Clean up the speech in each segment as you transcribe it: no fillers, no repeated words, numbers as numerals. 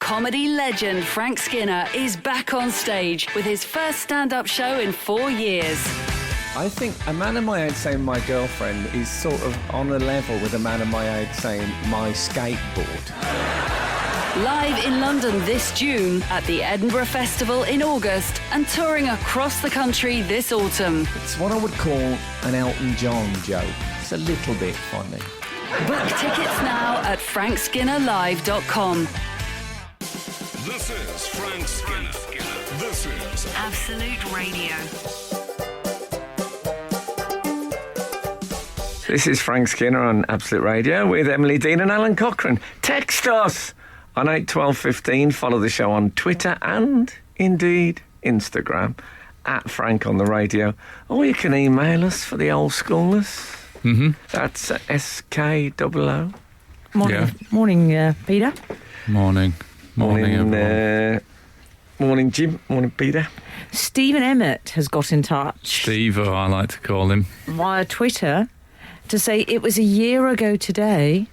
Comedy legend Frank Skinner is back on stage with his first stand-up show in 4 years. I think a man of my age saying my girlfriend is sort of on a level with a man of my age saying my skateboard. Live in London this June, at the Edinburgh Festival in August, and touring across the country this autumn. It's what I would call an Elton John joke. It's a little bit funny. Book tickets now at frankskinnerlive.com. This is Frank Skinner. This is Absolute Radio. This is Frank Skinner on Absolute Radio with Emily Dean and Alan Cochrane. Text us on 81215. Follow the show on Twitter and, indeed, Instagram at Frank on the Radio. Or you can email us for the old schoolers. Mm-hmm. That's SKOO. Morning, Yeah. morning, Peter. Morning, everyone. Morning, Jim. Morning, Peter. Stephen Emmett has got in touch Steve, I like to call him. via Twitter to say it was a year ago today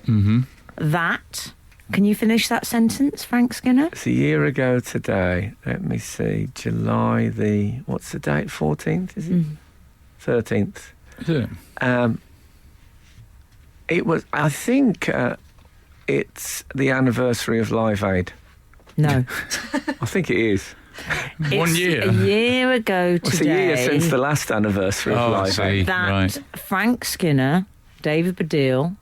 that... Can you finish that sentence, Frank Skinner? It's a year ago today. Let me see. July the... What's the date? 14th, is it? 13th. Is it? It was... I think it's the anniversary of Live Aid. No. I think it is. 1 year. It's a year ago It's a today year since the last anniversary of Oh, I Live see. Aid. that Right. Frank Skinner, David Baddiel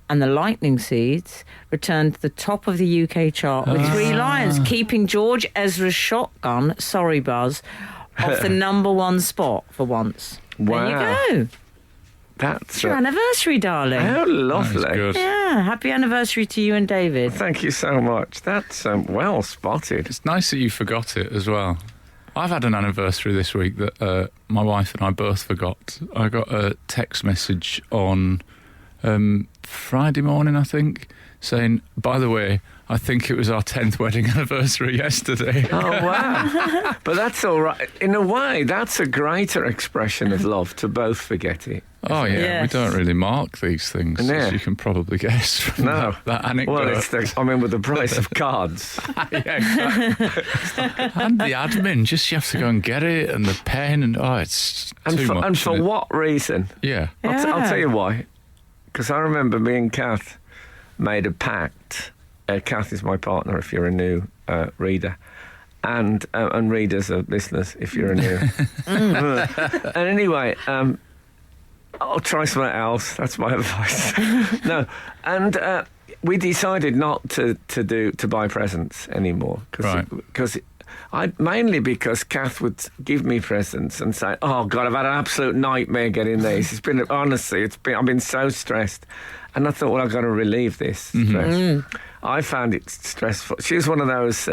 and the Lightning Seeds returned to the top of the UK chart with Three Lions, keeping George Ezra's Shotgun, sorry Buzz, off the number one spot for once. Wow. There you go. That's It's your anniversary, darling. how lovely. That is good. Yeah, happy anniversary to you and David. Thank you so much. That's well spotted. It's nice that you forgot it as well. I've had an anniversary this week that my wife and I both forgot. I got a text message on Friday morning, I think, saying, by the way, I think it was our 10th wedding anniversary yesterday. Oh, wow. But that's all right. In a way, that's a greater expression of love to both forget it. Oh, yeah, Yes. we don't really mark these things, Yeah. as you can probably guess from No. that anecdote. Well, it's with the price of cards. Yeah, exactly. And the admin, just you have to go and get it, and the pen, and it's too much. And for isn't it? what reason? Yeah. I'll tell you why. Because I remember me and Kath made a pact. Kath is my partner, if you're a new reader. And readers are listeners, if you're a new... And anyway... I'll try something else. That's my advice. No, and we decided not to buy presents anymore mainly because Kath would give me presents and say, "Oh God, I've had an absolute nightmare getting these. I've been so stressed." And I thought, well, I've got to relieve this stress. I found it stressful. She was one of those.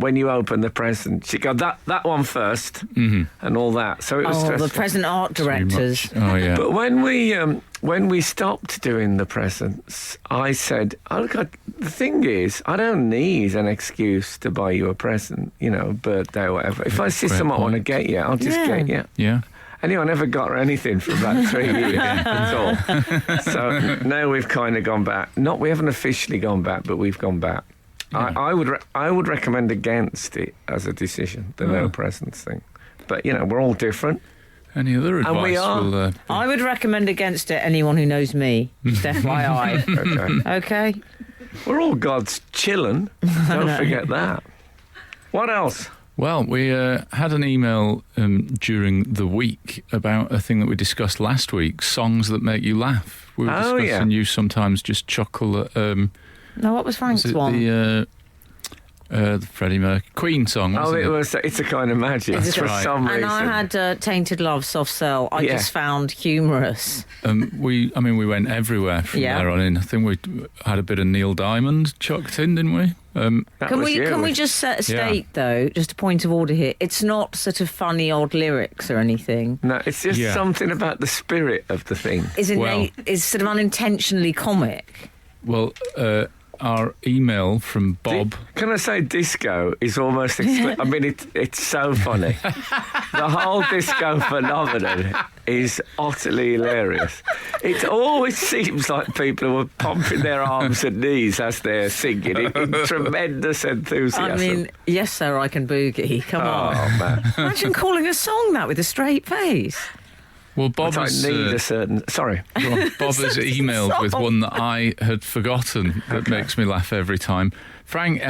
When you open the present, she go that one first, and all that. So it was stressful. The present art Too directors. much. Oh, yeah. But when we stopped doing the presents, I said, "Oh, look, the thing is, I don't need an excuse to buy you a present, birthday or whatever. If I see Great something I want to point. get you, I'll just get you." Yeah. Anyway, I never got her anything for about 3 years at all. So now we've kind of gone back. We haven't officially gone back, but we've gone back. I would recommend against it as a decision, the no presents thing. But, we're all different. Any other advice? And we are. Will, I would recommend against it, anyone who knows me. Just FYI. Okay. Okay? We're all God's children. Don't forget that. What else? Well, we had an email during the week about a thing that we discussed last week, songs that make you laugh. We were discussing you sometimes just chuckle at... No, what was Frank's was it one? the Freddie Mercury Queen song, wasn't It's a kind of magic. It's For right. some And reason. I had Tainted Love, Soft Cell. I Yeah. just found humorous. we went everywhere from Yeah. there on in. I think we had a bit of Neil Diamond chucked in, didn't we? That Can was we you. can we just state though, just a point of order here? It's not sort of funny odd lyrics or anything. No, it's just Yeah. something about the spirit of the thing. Is Well- is sort of unintentionally comic. Well, our email from Bob. Can I say disco is almost... I mean, it's so funny. The whole disco phenomenon is utterly hilarious. It always seems like people who are pumping their arms and knees as they're singing in tremendous enthusiasm. I mean, yes, sir, I can boogie. Come on. Oh, man. Imagine calling a song that with a straight face. Well, Bob I has, need a certain... Sorry. Bob has emailed with one that I had forgotten that makes me laugh every time. Frank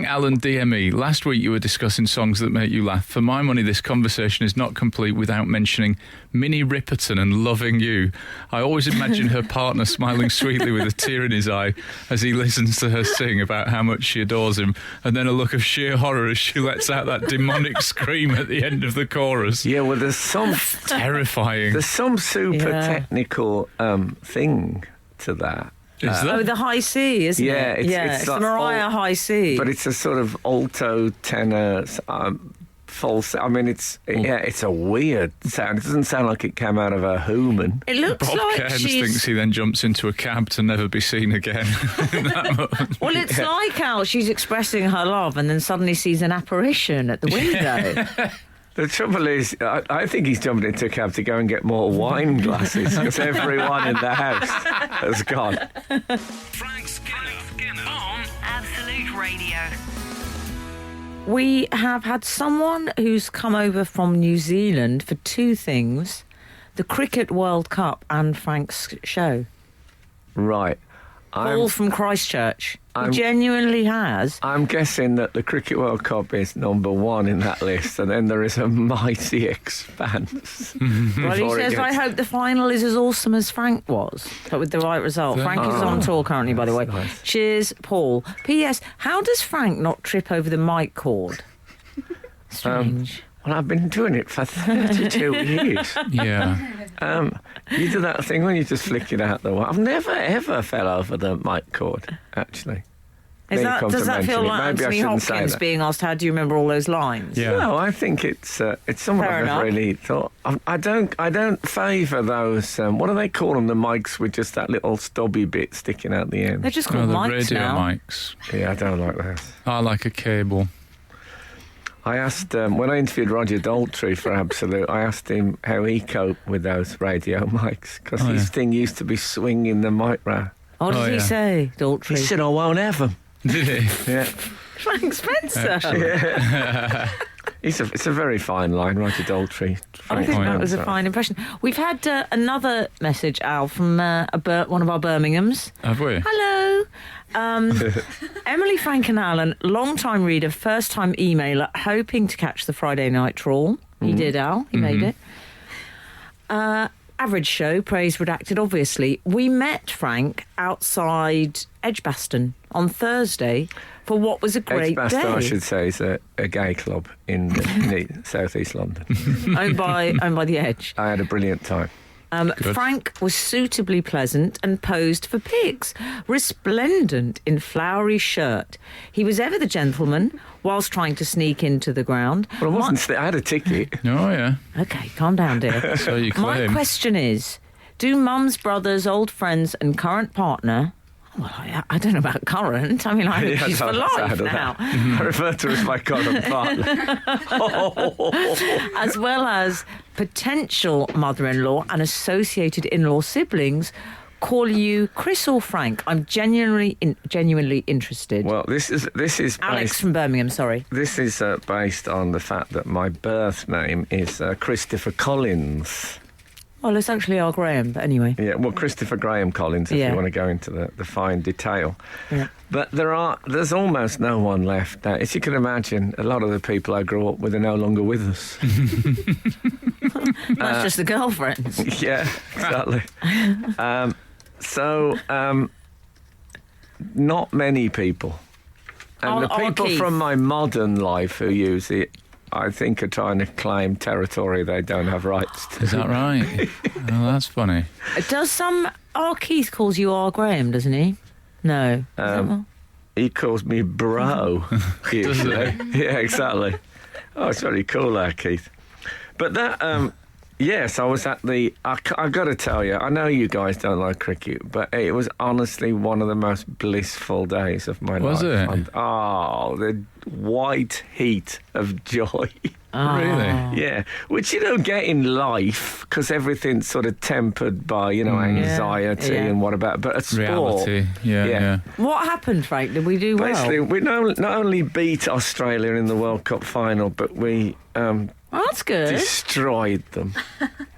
Allen DME, last week you were discussing songs that make you laugh. For my money, this conversation is not complete without mentioning Minnie Riperton and Loving You. I always imagine her partner smiling sweetly with a tear in his eye as he listens to her sing about how much she adores him, and then a look of sheer horror as she lets out that demonic scream at the end of the chorus. Yeah, well, there's some... Terrifying. There's some super technical thing to that. Is there? The high C, isn't Yeah, it? it's It's like the Mariah high C. But it's a sort of alto, tenor, false. I mean, it's a weird sound. It doesn't sound like it came out of a human. It looks Bob like Cairns she's... thinks he then jumps into a cab to never be seen again. In that moment. Well, it's like how she's expressing her love and then suddenly sees an apparition at the window. The trouble is, I think he's jumped into a cab to go and get more wine glasses because everyone in the house has gone. Frank Skinner on Absolute Radio. We have had someone who's come over from New Zealand for two things: the Cricket World Cup and Frank's show. Right. All from Christchurch. He genuinely has. I'm guessing that the Cricket World Cup is number one in that list, and then there is a mighty expanse. Well, he says, I hope the final is as awesome as Frank was, but with the right result. Frank is on tour currently, by the way. Nice. Cheers, Paul. P.S. How does Frank not trip over the mic cord? Strange. Well, I've been doing it for 32 years. Yeah. You do that thing when you just flick it out the wall. I've never, ever fell over the mic cord, actually. Does that feel like Anthony Hopkins that. being asked, how do you remember all those lines? Yeah. No, I think it's someone Fair I've enough. never really thought. I don't favour those. What do they call them? The mics with just that little stubby bit sticking out the end. They're just Oh, called the mics radio now. mics. Yeah, I don't like those. I like a cable. I asked when I interviewed Roger Daltrey for Absolute. I asked him how he coped with those radio mics because his thing used to be swinging the mic round. What does he say, Daltrey? He said, "I won't have them." Did he? Yeah. Frank Spencer. It's a very fine line, Roger Daltrey. I think that was a fine impression. We've had another message, Al, from one of our Birminghams. Have we? Hello. Emily, Frank and Alan, long-time reader, first-time emailer, hoping to catch the Friday night trawl. He did, Al. He made it. Average show, praise redacted, obviously. We met Frank outside Edgbaston on Thursday for what was a great Edgbaston, day. I should say, is a gay club in South East London. owned by the Edge. I had a brilliant time. Frank was suitably pleasant and posed for pics, resplendent in flowery shirt. He was ever the gentleman whilst trying to sneak into the ground. Well, I wasn't. I had a ticket. Oh, yeah. Okay, calm down, dear. So you My claim. question is, do mum's brothers, old friends and current partner... Well, I don't know about current. I mean, I think she's for life now. I refer to her as my current partner. As well as potential mother-in-law and associated in-law siblings, call you Chris or Frank? I'm genuinely interested. Well, this is Alex from Birmingham, sorry. This is based on the fact that my birth name is Christopher Collins. Well, it's actually our Graham, but anyway. Yeah, well, Christopher Graham Collins, if you want to go into the fine detail. Yeah. But there's almost no one left now. As you can imagine, a lot of the people I grew up with are no longer with us. That's just the girlfriends. Yeah, exactly. Not many people. And the people Keith. from my modern life who use it, I think, are trying to claim territory they don't have rights to. Is that right? Oh, that's funny. Our Keith calls you R. Graham, doesn't he? No. He calls me bro. usually. Yeah, exactly. Oh, it's very cool, Keith. But that, Yes, I was at the... I got to tell you, I know you guys don't like cricket, but it was honestly one of the most blissful days of my life. Was it? The white heat of joy. Really? Yeah, which you don't get in life because everything's sort of tempered by, anxiety and what about... But at sport... Reality. Yeah. What happened, Frank? Did we do well? Basically, we not only beat Australia in the World Cup final, but we... Oh, that's good. destroyed them.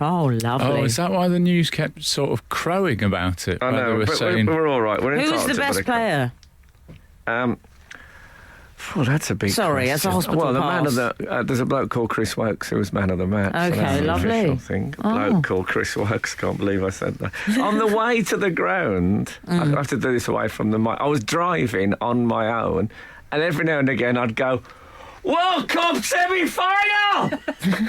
Oh, lovely. Oh, is that why the news kept sort of crowing about it? I Like they know, were but saying, we're all right. We're Who was entitled the to best what player? Well, that's a big Sorry, question. as a hospital Well, the pass. man of the... there's a bloke called Chris Wokes who was man of the match. so Okay, that's an lovely. official thing. A bloke called Chris Wokes. Can't believe I said that. On the way to the ground, I have to do this away from the mic. I was driving on my own, and every now and again I'd go, World Cup semi-final!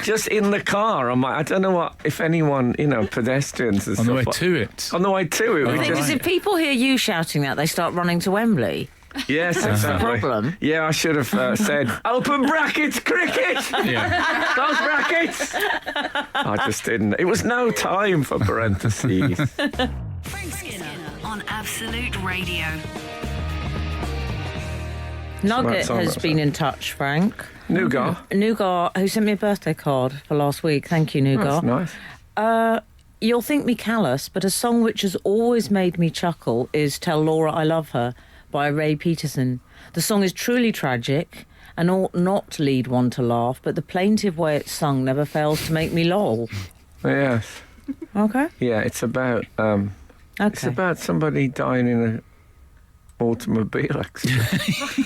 Just in the car. I don't know what, if anyone, pedestrians and on the way stuff to it. On the way to it. The we thing just- is, if people hear you shouting that, they start running to Wembley. Yes, exactly. problem. Yeah, I should have said, open brackets, cricket! Yeah. Those brackets! I just didn't. It was no time for parentheses. Frank Skinner on Absolute Radio. Nugget song, has that been in touch, Frank. Nougat. Nougat, who sent me a birthday card for last week. Thank you, Nougat. That's nice. You'll think me callous, but a song which has always made me chuckle is Tell Laura I Love Her by Ray Peterson. The song is truly tragic and ought not to lead one to laugh, but the plaintive way it's sung never fails to make me lol. Yes. Okay? Yeah, it's about Okay. somebody dying in an automobile accident.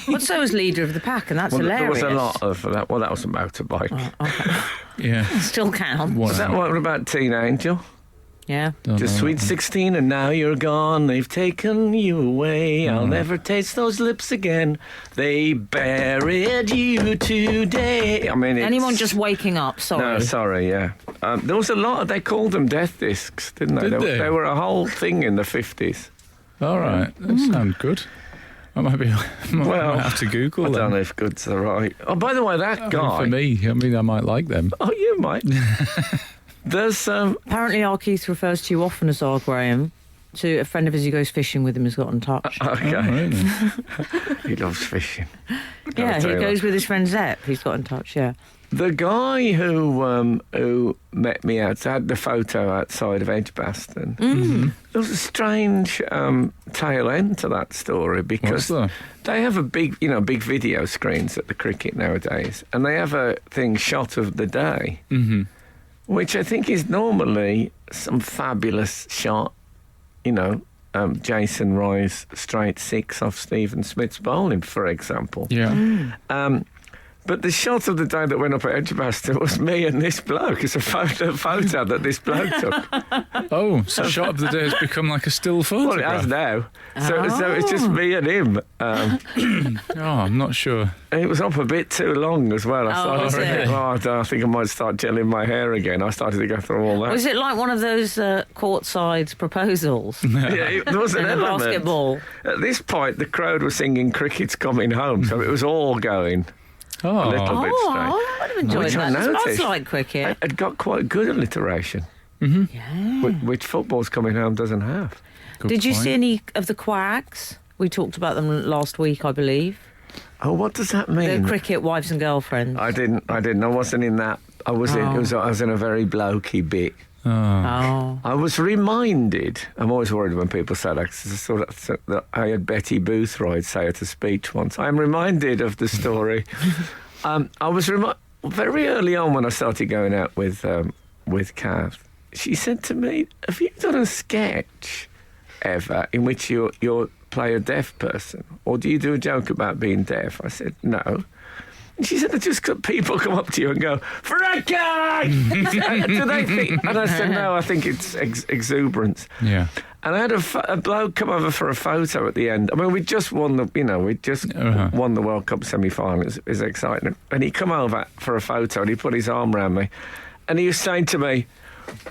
But so was Leader of the Pack, and that's Well, there hilarious. was a lot of that. Well, that was a motorbike. Yeah. Still counts. One Was that out. what about Teen Angel? Yeah. Don't Just know. sweet 16 and now you're gone. They've taken you away. I'll never taste those lips again. They buried you today. I mean, it's... Anyone just waking up, sorry. No, sorry, yeah. There was a lot. They called them death discs, didn't they? Did they? They were a whole thing in the 50s. All right. That sounds good. I might Well, have to Google I them. don't know if good's the right. Oh, by the way, that guy. For me, I might like them. Oh, you might. There's Apparently, our Keith refers to you often as R. Graham. To a friend of his who goes fishing with him has got in touch. Okay. Oh, really? He loves fishing. Yeah, I'll tell he you goes what. with his friend Zepp. He's got in touch, yeah. The guy who met me had the photo outside of Edgbaston. There was a strange tail end to that story because What's that? they have a big video screens at the cricket nowadays, and they have a thing shot of the day, which I think is normally some fabulous shot. Jason Roy's straight six off Stephen Smith's bowling, for example. Yeah. But the shot of the day that went up at Edgbaston was me and this bloke. It's a photo that this bloke took. Oh, so shot of the day has become like a still Well, it photograph. has now. So it's just me and him. Oh, I'm not sure. And it was up a bit too long as well. I started was thinking, it? I think I might start gelling my hair again. I started to go through all that. Was it like one of those courtside proposals? Yeah, there was an In the element. basketball. At this point, the crowd was singing "Cricket's Coming Home," so it was all going a little bit Oh, strange. I would have enjoyed Which I that. That's noticed. like cricket. It got quite good alliteration, Yeah. which football's coming home doesn't have. Good Did you point. see any of the quacks? We talked about them last week, I believe. Oh, what does that The mean? cricket wives and girlfriends. I didn't. I wasn't in that. I was in. I was in a very blokey bit. Oh. I was reminded. I'm always worried when people say that. 'Cause it's sort of, that I had Betty Boothroyd say at a speech once. I'm reminded of the story. I was very early on when I started going out with Kath. She said to me, "Have you done a sketch ever in which you play a deaf person, or do you do a joke about being deaf?" I said, "No." And she said, "Just people come up to you and go, Frankie!" Do they think? And I said, "No, I think it's exuberance." Yeah. And I had a bloke come over for a photo at the end. I mean, we just won the won the World Cup semi-final. It was exciting. And he come over for a photo and he put his arm around me, and he was saying to me,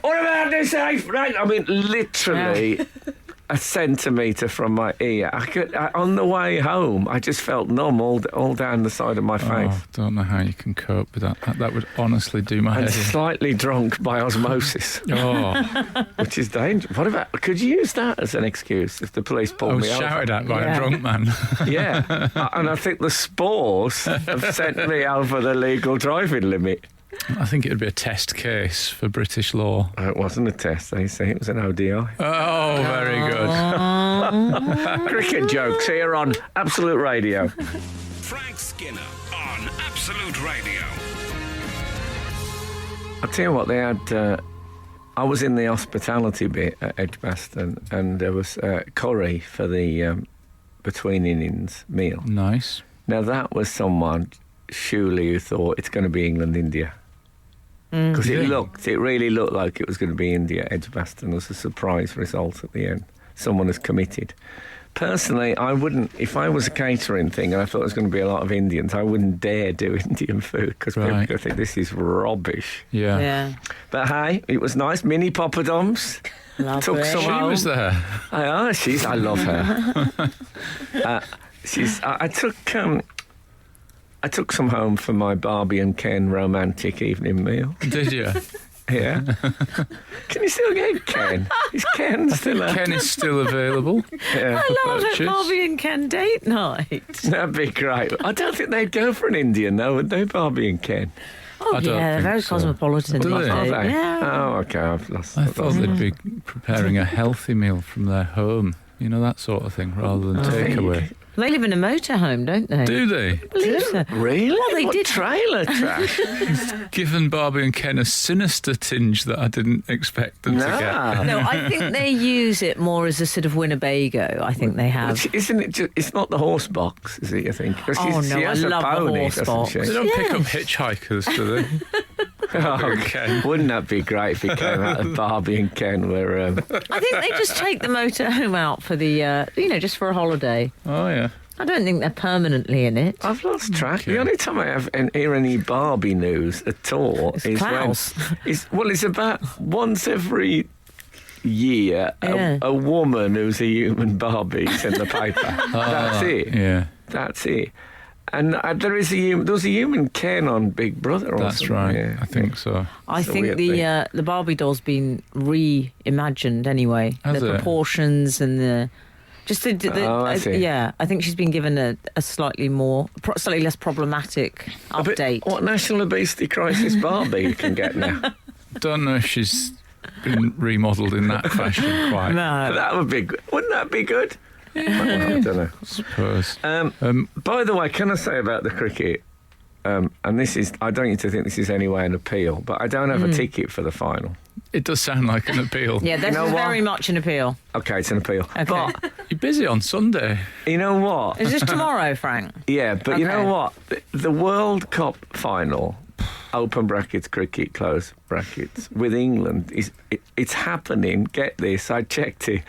"What about this, eh, Frank?" I mean, literally. a centimetre from my ear. On the way home, I just felt numb all down the side of my face. Oh, don't know how you can cope with that. That would honestly do my And head in. slightly drunk by osmosis, Oh, which is dangerous. What about? Could you use that as an excuse if the police I pulled was me over? shouted at by Yeah. a drunk man. Yeah, and I think the spores have sent me over the legal driving limit. I think it would be a test case for British law. It wasn't a test, they say. It was an ODI. Oh, very good. Cricket jokes here on Absolute Radio. Frank Skinner on Absolute Radio. I'll tell you what, they had... I was in the hospitality bit at Edgbaston, and there was curry for the between innings meal. Nice. Now, that was someone, surely, who thought it's going to be England-India. Because Yeah. it really looked like it was going to be India. Edgbaston was a surprise result at the end. Someone has committed. Personally, I wouldn't, if I was a catering thing and I thought there was going to be a lot of Indians, I wouldn't dare do Indian food because people Right. would think this is rubbish. Yeah. Yeah. But hey, it was nice. Mini poppadoms. Lovely. Took some She home. was there. I love her. I took some home for my Barbie and Ken romantic evening meal. Did you? Yeah. Can you still get Ken? Is Ken still a... Ken is still available. Yeah. I love it, purchase. Barbie and Ken date night. That'd be great. I don't think they'd go for an Indian, though, would they, Barbie and Ken? Oh, I don't yeah, they're think very so. cosmopolitan. Do these they? Are days. they? Yeah. Oh, okay. I've lost. I thought they'd be preparing a healthy meal from their home. You know, that sort of thing, rather than takeaway. They live in a motorhome, don't they? Do they? I believe so. Really? Well, they What did. trailer trash? Given Barbie and Ken a sinister tinge that I didn't expect them to get. No, I think they use it more as a sort of Winnebago. I think they have. Which, isn't it? It's not the horse box, is it? You think? 'Cause Oh, she no, has I a love the pony, horse doesn't box. she? They don't pick up Yes. hitchhikers, do they? Oh, Ken. wouldn't that be great if it came out of Barbie and Ken were... I think they just take the motorhome out for the, just for a holiday. Oh, yeah. I don't think they're permanently in it. I've lost track. Okay. The only time I have hear any Barbie news at all It's is Klaus. when... It's about once every year Yeah. a woman who's a human Barbie's in the paper. That's it. Yeah, That's it. And there was a human Ken on Big Brother or that's something. right. Yeah. I think so. I It's a think weird the Barbie doll's been reimagined anyway. Has the it? proportions and the Oh, I see. yeah. I think she's been given a slightly less problematic A bit- update. What national obesity crisis Barbie you can get now? Don't know if she's been remodelled in that fashion quite. No. That would be good. Wouldn't that be good? Well, I don't know. I suppose. By the way, can I say about the cricket? And this is, I don't need to think this is anyway an appeal, but I don't have a ticket for the final. It does sound like an appeal. Yeah, this know is what? very much an appeal. Okay, it's an appeal. Okay. But You're busy on Sunday. you know what? Is this tomorrow, Frank? Yeah, but you know Okay. what? The World Cup final, open brackets, cricket, close brackets, with England, it's happening. Get this, I checked it.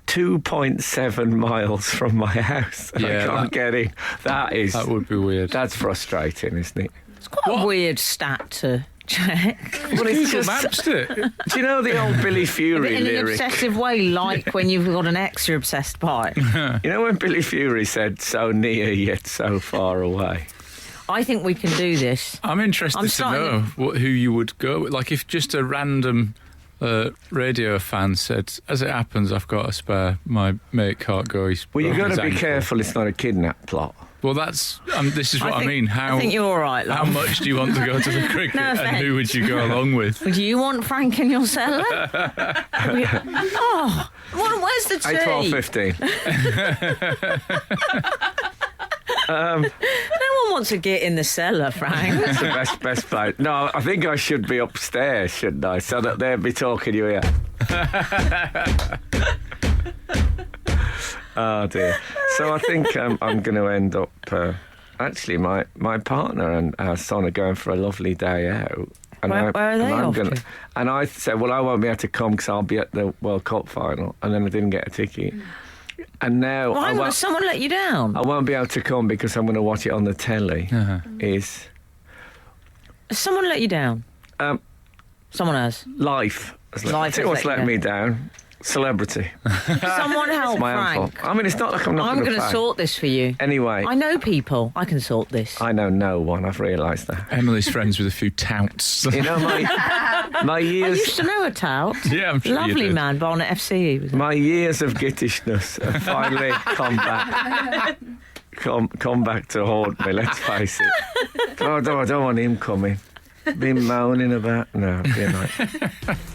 2.7 miles from my house. Yeah, I can't get in. That would be weird. That's frustrating, isn't it? It's quite a weird stat to check. Well, it's Google just, Maps it. do you know the old Billy Fury In an lyric? obsessive way, like when you've got an ex you're obsessed by. You know when Billy Fury said, "So near yet so far away." I think we can do this. I'm interested I'm to starting know who you would go with. Like if just a random radio fan said, as it happens, I've got a spare, my mate can't go. He's Well, you've broke got to his be ankle. careful. It's not a kidnap plot. Well, this is what I mean. I think you're all right, How love. much do you want to go to the cricket, No and offence. who would you go along with? Do you want Frank in your cellar? Oh, where's the tea? 8, 12, 15. No one wants to get in the cellar, Frank. It's the best place. No, I think I should be upstairs, shouldn't I? So that they'd be talking to you here. Oh dear. So I think I'm going to end up. Actually, my partner and our son are going for a lovely day out. And Where are they off gonna, to? And I said, well, I won't be able to come because I'll be at the World Cup final. And then I didn't get a ticket. And now Why would someone let you down? I won't be able to come because I'm going to watch it on the telly. Uh-huh. Is Has someone let you down? Um, Someone has. life. Life has What's let let you me down? Celebrity. Someone help My own Frank. fault. I mean, it's not like I'm not I'm going going to sort this for you. Anyway, I know people. I can sort this. I know no one. I've realised that. Emily's friends with a few touts. You know, my I years... used to know a tout. Yeah, I'm sure you Lovely did. man, Barnet FC. He was. My years of gittishness have finally come back. Come back to haunt me, let's face it. But I don't want him coming. Been moaning about... No, you know.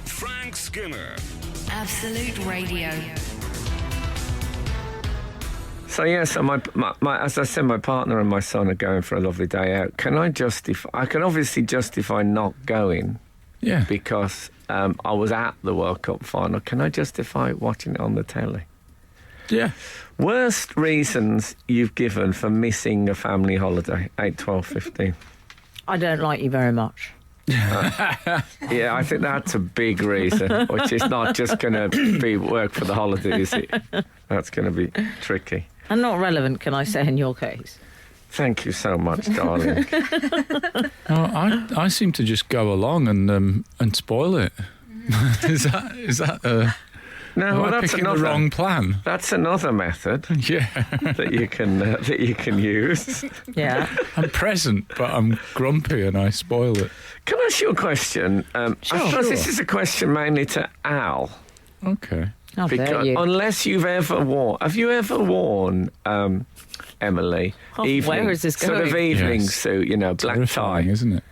Frank Skinner. Absolute Radio. So yeah, so my as I said, my partner and my son are going for a lovely day out. Can I justify? I can obviously justify not going Yeah. because I was at the World Cup final. Can I justify watching it on the telly? Yeah. Worst reasons you've given for missing a family holiday? 8, 12, 15. I don't like you very much. Yeah, I think that's a big reason, which is not just going to be work for the holiday, is it? That's going to be tricky. And not relevant, can I say, in your case? Thank you so much, darling. I seem to just go along and spoil it. Is that No, am well, I that's picking another the wrong plan? That's another method Yeah. that you can use. Yeah. I'm present, but I'm grumpy and I spoil it. Can I ask you a question? I suppose this is a question mainly to Al. Okay. How dare you? Unless you've ever worn, have you ever worn, Emily, Where is this sort of going? evening Yes. suit, you know, black Terrifying, tie? isn't it?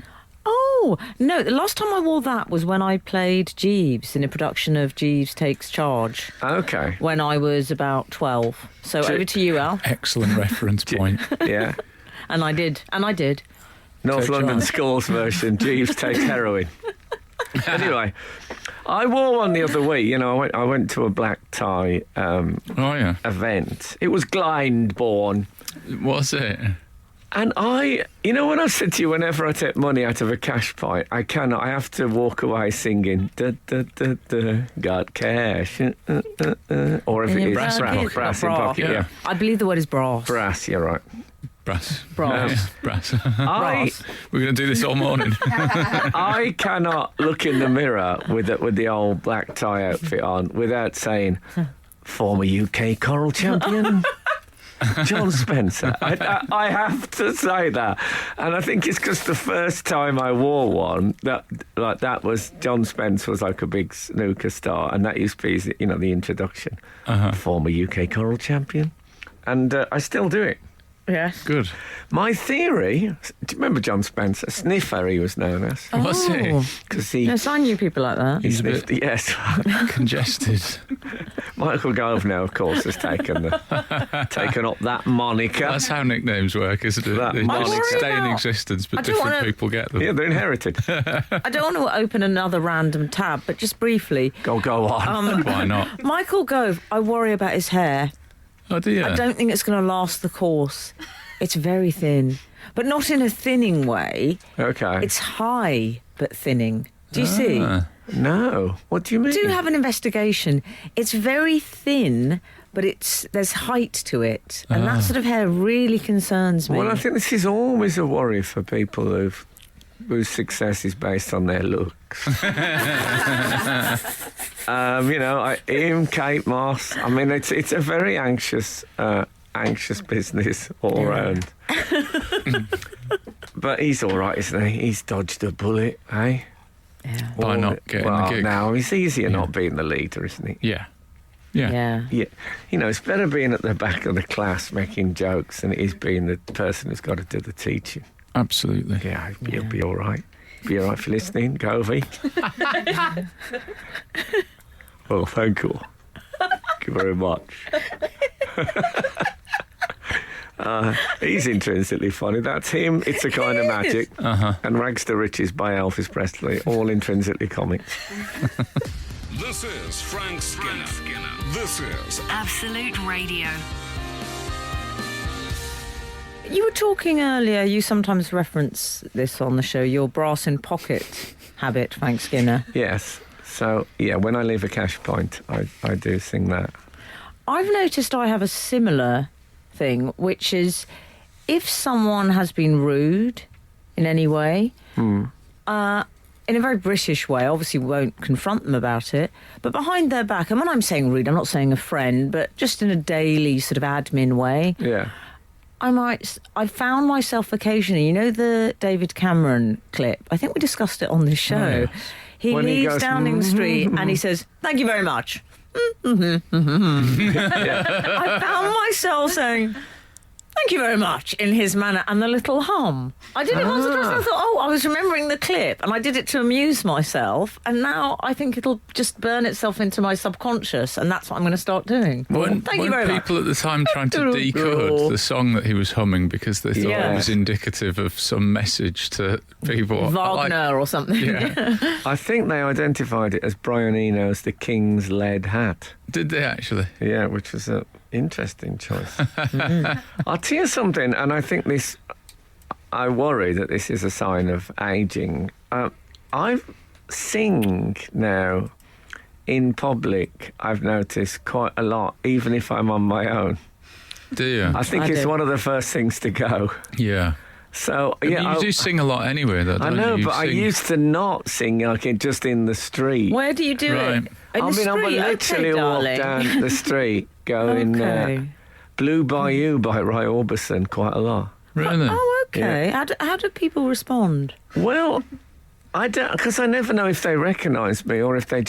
Oh, no, the last time I wore that was when I played Jeeves in a production of Jeeves Takes Charge Okay, when I was about 12. So over to you, Al. Excellent reference point. yeah. And I did. North Take London charge. Schools version. Jeeves takes heroin. Anyway, I wore one the other week. You know, I went to a black tie Oh, yeah. event. It was Glyndebourne. Was it? And you know when I said to you, whenever I take money out of a cash pot, I have to walk away singing, da, da, da, da, got cash, or if it is brass in pocket. brass in Bra. pocket, yeah. I believe the word is brass. Brass, you're right. Brass. Brass. Yeah, brass. I We're going to do this all morning. I cannot look in the mirror with the old black tie outfit on without saying, former UK coral champion. John Spencer. I have to say that, and I think it's because the first time I wore one that was John Spencer was like a big snooker star, and that used to be the introduction. Former UK coral champion, and I still do it. Yes. Good. My theory. Do you remember John Spencer? Sniffer, he was known as, Was it? because he. Yes, I knew people like that. He He's a bit- sniffed, yes. Congested. Michael Gove now, of course, has taken up that moniker. That's how nicknames work, isn't it? That They moniker. just stay in I existence, but don't different wanna- people get them. Yeah, they're inherited. I don't want to open another random tab, but just briefly, Go on. Why not? Michael Gove, I worry about his hair. Oh, do you? I don't think it's going to last the course. It's very thin, but not in a thinning way. Okay. It's high, but thinning. Do you see? No. What do you mean? Do have an investigation. It's very thin, but there's height to it, and that sort of hair really concerns me. Well, I think this is always a worry for people whose success is based on their looks. Him, Kate Moss. I mean, it's a very anxious business all round. But he's all right, isn't he? He's dodged a bullet, eh? Yeah. By not getting the gig. Now it's easier not being the leader, isn't it? Yeah. Yeah. Yeah, it's better being at the back of the class making jokes than it is being the person who's got to do the teaching. Absolutely. Yeah, you'll be all right. Be all right for listening, Govey. Well, thank you. Thank you very much. He's intrinsically funny. That's him. It's a Kind of Magic. And Rags to Riches by Elvis Presley. All intrinsically comic. This is Frank Skinner. This is Absolute Radio. You were talking earlier, you sometimes reference this on the show, your brass in pocket habit, Frank Skinner. Yes. So, yeah, when I leave a cash point, I do sing that. I've noticed I have a similar thing, which is if someone has been rude in any way, in a very British way, obviously won't confront them about it, but behind their back, and when I'm saying rude, I'm not saying a friend, but just in a daily sort of admin way, Yeah. I found myself occasionally, you know the David Cameron clip? I think we discussed it on this show. Oh, yes. He When he leaves goes, Downing Street and he says, "Thank you very much." I found myself saying, "Thank you very much," in his manner, and the little hum. I did it once or twice, and I thought, I was remembering the clip, and I did it to amuse myself, and now I think it'll just burn itself into my subconscious, and that's what I'm going to start doing. Thank you very much. People at the time trying to decode the song that he was humming because they thought Yeah. it was indicative of some message to people. Wagner or something. Yeah. I think they identified it as Brian Eno's The King's Lead Hat. Did they actually? Yeah, which was an interesting choice. I'll tell you something, and I think this, I worry that this is a sign of ageing. I sing now in public, I've noticed quite a lot, even if I'm on my own. Do you? I think I it's do. one of the first things to go. Yeah. So, I mean, yeah, you do sing a lot anyway, though, I don't know, you? You but I sing- used to not sing like just in the street. Where do you do Right. it? In I the mean, I would street? literally Okay, walk darling. down the street going Okay. Blue Bayou by Roy Orbison quite a lot. Really? Oh, okay. How do people respond? Well, I don't, because I never know if they recognise me or if they're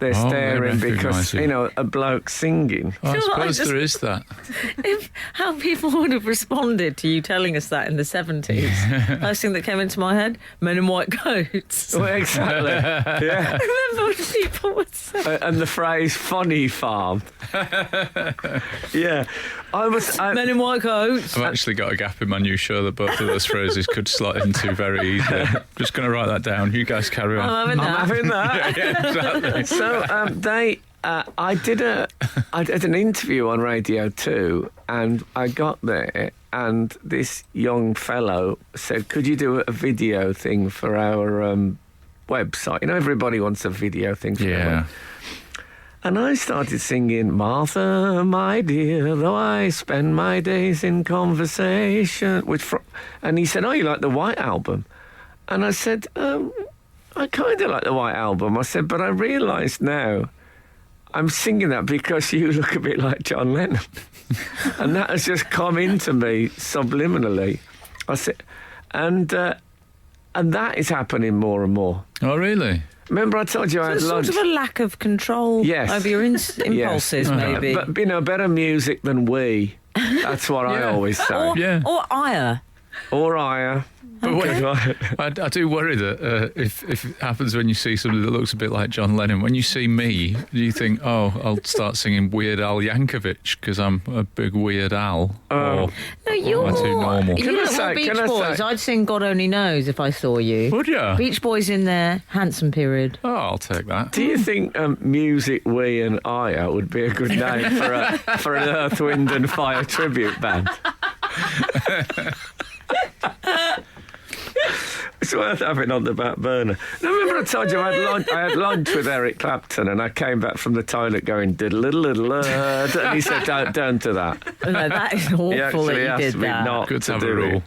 Oh, they staring because, recognise you. you know, a bloke singing. Oh, I Do you know what, I suppose just- there is that. How people would have responded to you telling us that in the 70s. First thing that came into my head, men in white coats. Well, exactly. Yeah. Remember when people would say, And the phrase "funny farm." Yeah, men in white coats. I've actually got a gap in my new show that both of those phrases could slot into very easily. Just going to write that down. You guys carry on. I'm having I'm that. having that. Yeah, exactly. So I did an interview on Radio 2, and I got there, and this young fellow said, "Could you do a video thing for our website? You know, everybody wants a video thing for their Yeah. web." And I started singing, "Martha, my dear, though I spend my days in conversation," and he said, "Oh, you like the White Album?" And I said, "I kind of like the White Album." I said, "But I realise now I'm singing that because you look a bit like John Lennon." And that has just come into me subliminally. I said, and that is happening more and more. Oh, really? Remember I told you I had There's lunch? sort of a lack of control Yes. over your impulses, maybe. But, you know, better music than we. That's what I Yeah. always say. Yeah. Or ire. Or I. But I do worry that if it happens when you see somebody that looks a bit like John Lennon, when you see me, do you think, oh, I'll start singing Weird Al Yankovic because I'm a big Weird Al? Or No, you're am I too normal? You Can I look say- more Beach can I Boys. say- I'd sing God Only Knows if I saw you. Would you? Beach Boys in their handsome period. Oh, I'll take that. Do you think Music, We and Aya would be a good name for an Earth, Wind and Fire tribute band? It's worth having on the back burner. Now, remember I told you I had lunch with Eric Clapton, and I came back from the toilet going diddle-diddle, and he said, don't do that. No, that is awful He actually that you asked did me that. not Good to to have a do rule. it.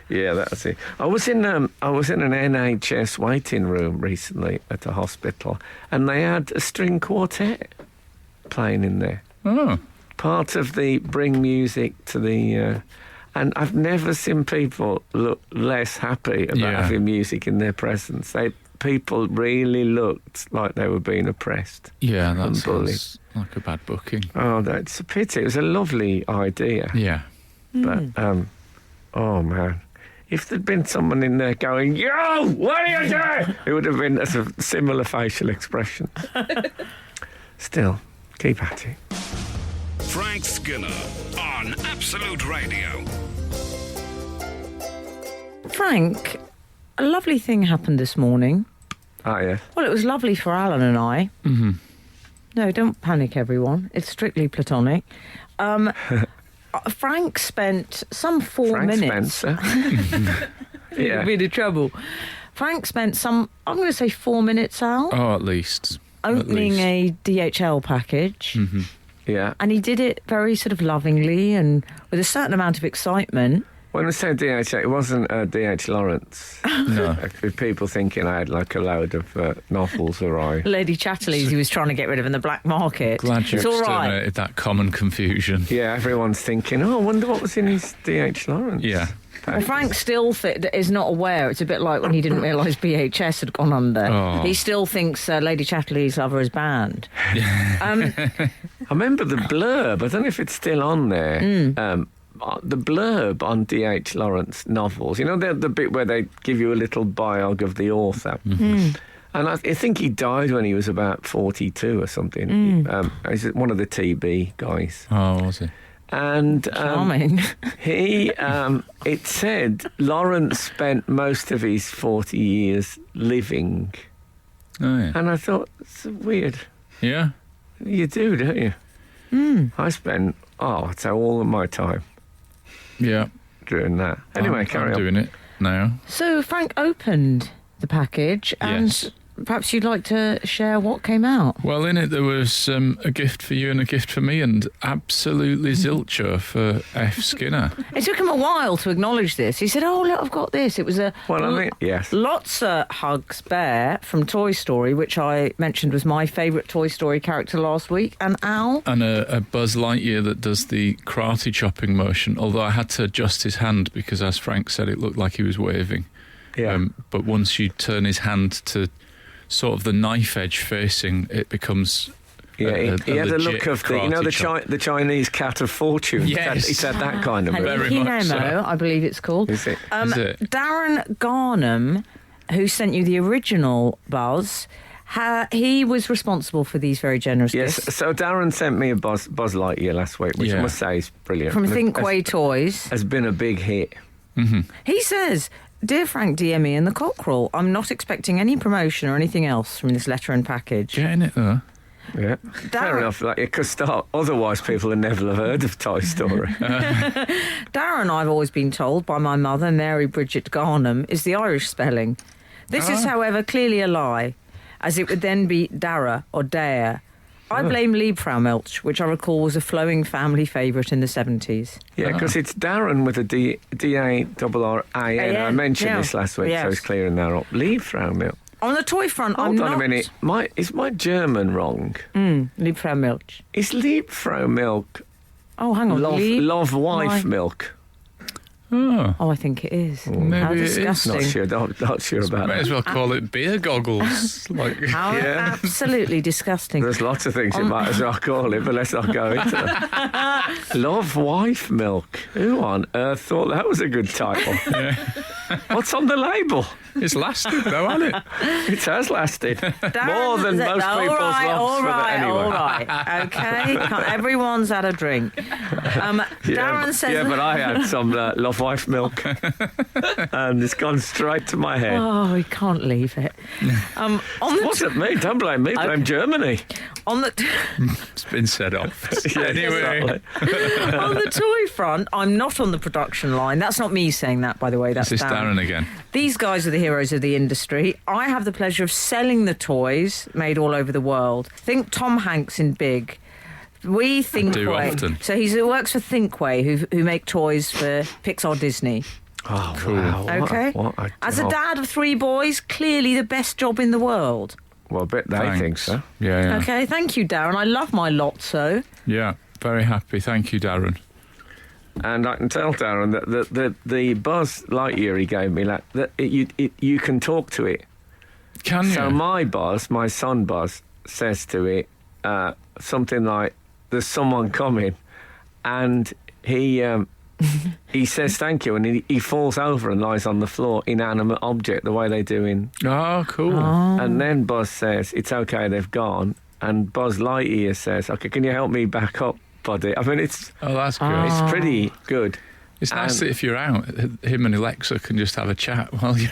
Yeah, that's it. I was in an NHS waiting room recently at a hospital, and they had a string quartet playing in there. Oh, Part of the bring music to the... and I've never seen people look less happy about Yeah. having music in their presence. People really looked like they were being oppressed. yeah, that And bullied. sounds like a bad booking. Oh, that's a pity. It was a lovely idea. Yeah. But, oh man, if there'd been someone in there going, "Yo, what are you doing?" it would have been a sort of similar facial expression. Still, keep at it. Frank Skinner on Absolute Radio. Frank, a lovely thing happened this morning. Ah, yeah. Well, it was lovely for Alan and I. Mm-hmm. No, don't panic, everyone. It's strictly platonic. Frank spent some 4 Frank minutes. Spencer. Yeah. A bit of trouble. Frank spent some, I'm going to say 4 minutes, Al, Oh, at least. opening least. a DHL package. Yeah. And he did it very sort of lovingly and with a certain amount of excitement. When I say DH, it wasn't D.H. Lawrence. No. With people thinking I had like a load of novels arrive. Lady Chatterley's he was trying to get rid of in the black market. Glad you It's all right. exterminated that common confusion. Yeah, everyone's thinking, I wonder what was in his D.H. Lawrence. Yeah. Well, Frank still is not aware. It's a bit like when he didn't realise BHS had gone under. Oh. He still thinks Lady Chatterley's Lover is banned. I remember the blurb. I don't know if it's still on there. The blurb on D.H. Lawrence novels. You know, the bit where they give you a little biog of the author. And I think he died when he was about 42 or something. He's one of the TB guys. Oh, was he? And Charming. it said Lawrence spent most of his 40 years living. Oh, yeah. And I thought, it's weird. Yeah? You do, don't you? I spent, I'd say all of my time Yeah. doing that. Anyway, carry I'm on. doing it now. So Frank opened the package and Yes. perhaps you'd like to share what came out. Well, in it there was a gift for you and a gift for me, and absolutely zilcher for F. Skinner. It took him a while to acknowledge this. He said, oh, look, I've got this. It was a Well, I mean, yes. Lotsa Hugs Bear from Toy Story, which I mentioned was my favourite Toy Story character last week, and Al. And a Buzz Lightyear that does the karate chopping motion, although I had to adjust his hand because, as Frank said, it looked like he was waving. Yeah. But once you turn his hand to sort of the knife edge facing, it becomes Yeah, he had a legit look of karate chop. the Chinese cat of fortune. Yes. It's had that kind of And movie. Very much Nemo, so. I believe it's called. Is it? Is it? Darren Garnham, who sent you the original Buzz, he was responsible for these very generous Yes, gifts. so Darren sent me a Buzz Lightyear last week, which I Yeah. must say is brilliant. From And Thinkway Toys. has been a big hit. He says, Dear Frank, dear me and the Cockerel, I'm not expecting any promotion or anything else from this letter and package. Getting it though. Yeah, fair Darren- enough. Like, it could start. Otherwise, people would never have heard of Toy Story. Darren, I've always been told by my mother, Mary Bridget Garnham, is the Irish spelling. This is, however, clearly a lie, as it would then be Dara or Dare. I blame Liebfraumilch, which I recall was a flowing family favourite in the 70s. Yeah, because it's Darren with a D-A-R-R-I-N. I mentioned Yeah. this last week, so Yes. it's clearing that up. Leave Frau On the toy front, Hold I'm on not... a minute. Is my German wrong? Liebfraumilch. Is Liebfrau milk Oh, hang on. love wife Wife. milk? Oh. Oh, I think it is. How Maybe it is. disgusting. Not sure. Not sure about Might as that. well call it beer goggles. Like, How Yeah. absolutely disgusting. There's lots of things you might as well call it, but let's not go into them. Love wife milk. Who on earth thought that was a good title? What's on the label? it's lasted though, hasn't it? It has lasted Darren more than said, most all people's right, loves all for right, that anyway. all right. Okay, everyone's had a drink. Darren says... yeah, but I had some love wife milk, and it's gone straight to my head. Oh, we can't leave it. On the Wasn't me. Don't blame me. Blame Germany. on the It's been said off. Yeah, Anyway. exactly. on the toy front, I'm not on the production line. That's not me saying that, by the way. That's This is Darren again. These guys are the heroes of the industry. I have the pleasure of selling the toys made all over the world. Think Tom Hanks in Big. We Thinkway. do often. So he works for Thinkway, who make toys for Pixar Disney. Oh, Cool. wow. Okay. What a As a job. dad of 3 boys, clearly the best job in the world. Well, I bet they Thanks. think so. Yeah. Okay, thank you, Darren. I love my Lotso. Yeah. Very happy. Thank you, Darren. And I can tell Darren that the Buzz Lightyear he gave me, like, that you can talk to it. Can you? So my son Buzz, says to it something like, "There's someone coming," and he says thank you, and he falls over and lies on the floor, inanimate object, the way they do in. Oh, cool. And then Buzz says, "It's okay, they've gone." And Buzz Lightyear says, "Okay, can you help me back up, buddy?" I mean, it's Oh, that's good. pretty good. It's nice And- that if you're out, him and Alexa can just have a chat while you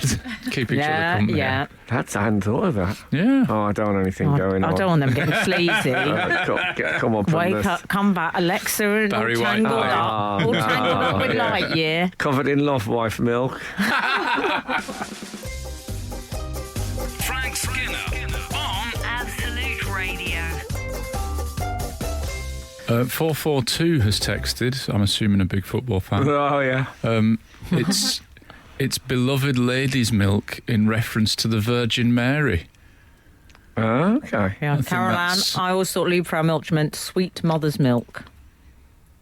keep each other company. Yeah. I hadn't thought of that. Yeah. Oh, I don't want anything going I on. don't want them getting sleazy. Come up Wake from this. up, come back, Alexa, and all Barry White. tangled Oh, up. All no, tangled up with yeah. Lightyear. Covered in love wife milk. Frank Skinner on Absolute Radio. 442 has texted. I'm assuming a big football fan. Oh, yeah. It's beloved lady's milk in reference to the Virgin Mary. Oh, okay. Yeah, think Carol Ann, that's- I always thought Liebfrau milk meant sweet mother's milk.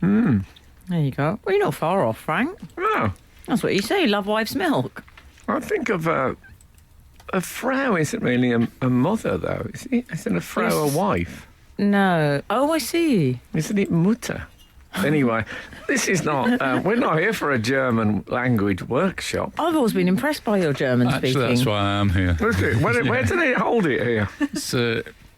There you go. Well, you're not far off, Frank. Oh, That's what you say, love wife's milk. I think of a Frau isn't really a mother, though. Isn't a Frau Yes. a wife? No. Oh, I see. Isn't it Mutter? Anyway, this is not. We're not here for a German language workshop. I've always been impressed by your German Actually, speaking. that's why I am here. Is it? Where do they hold it here?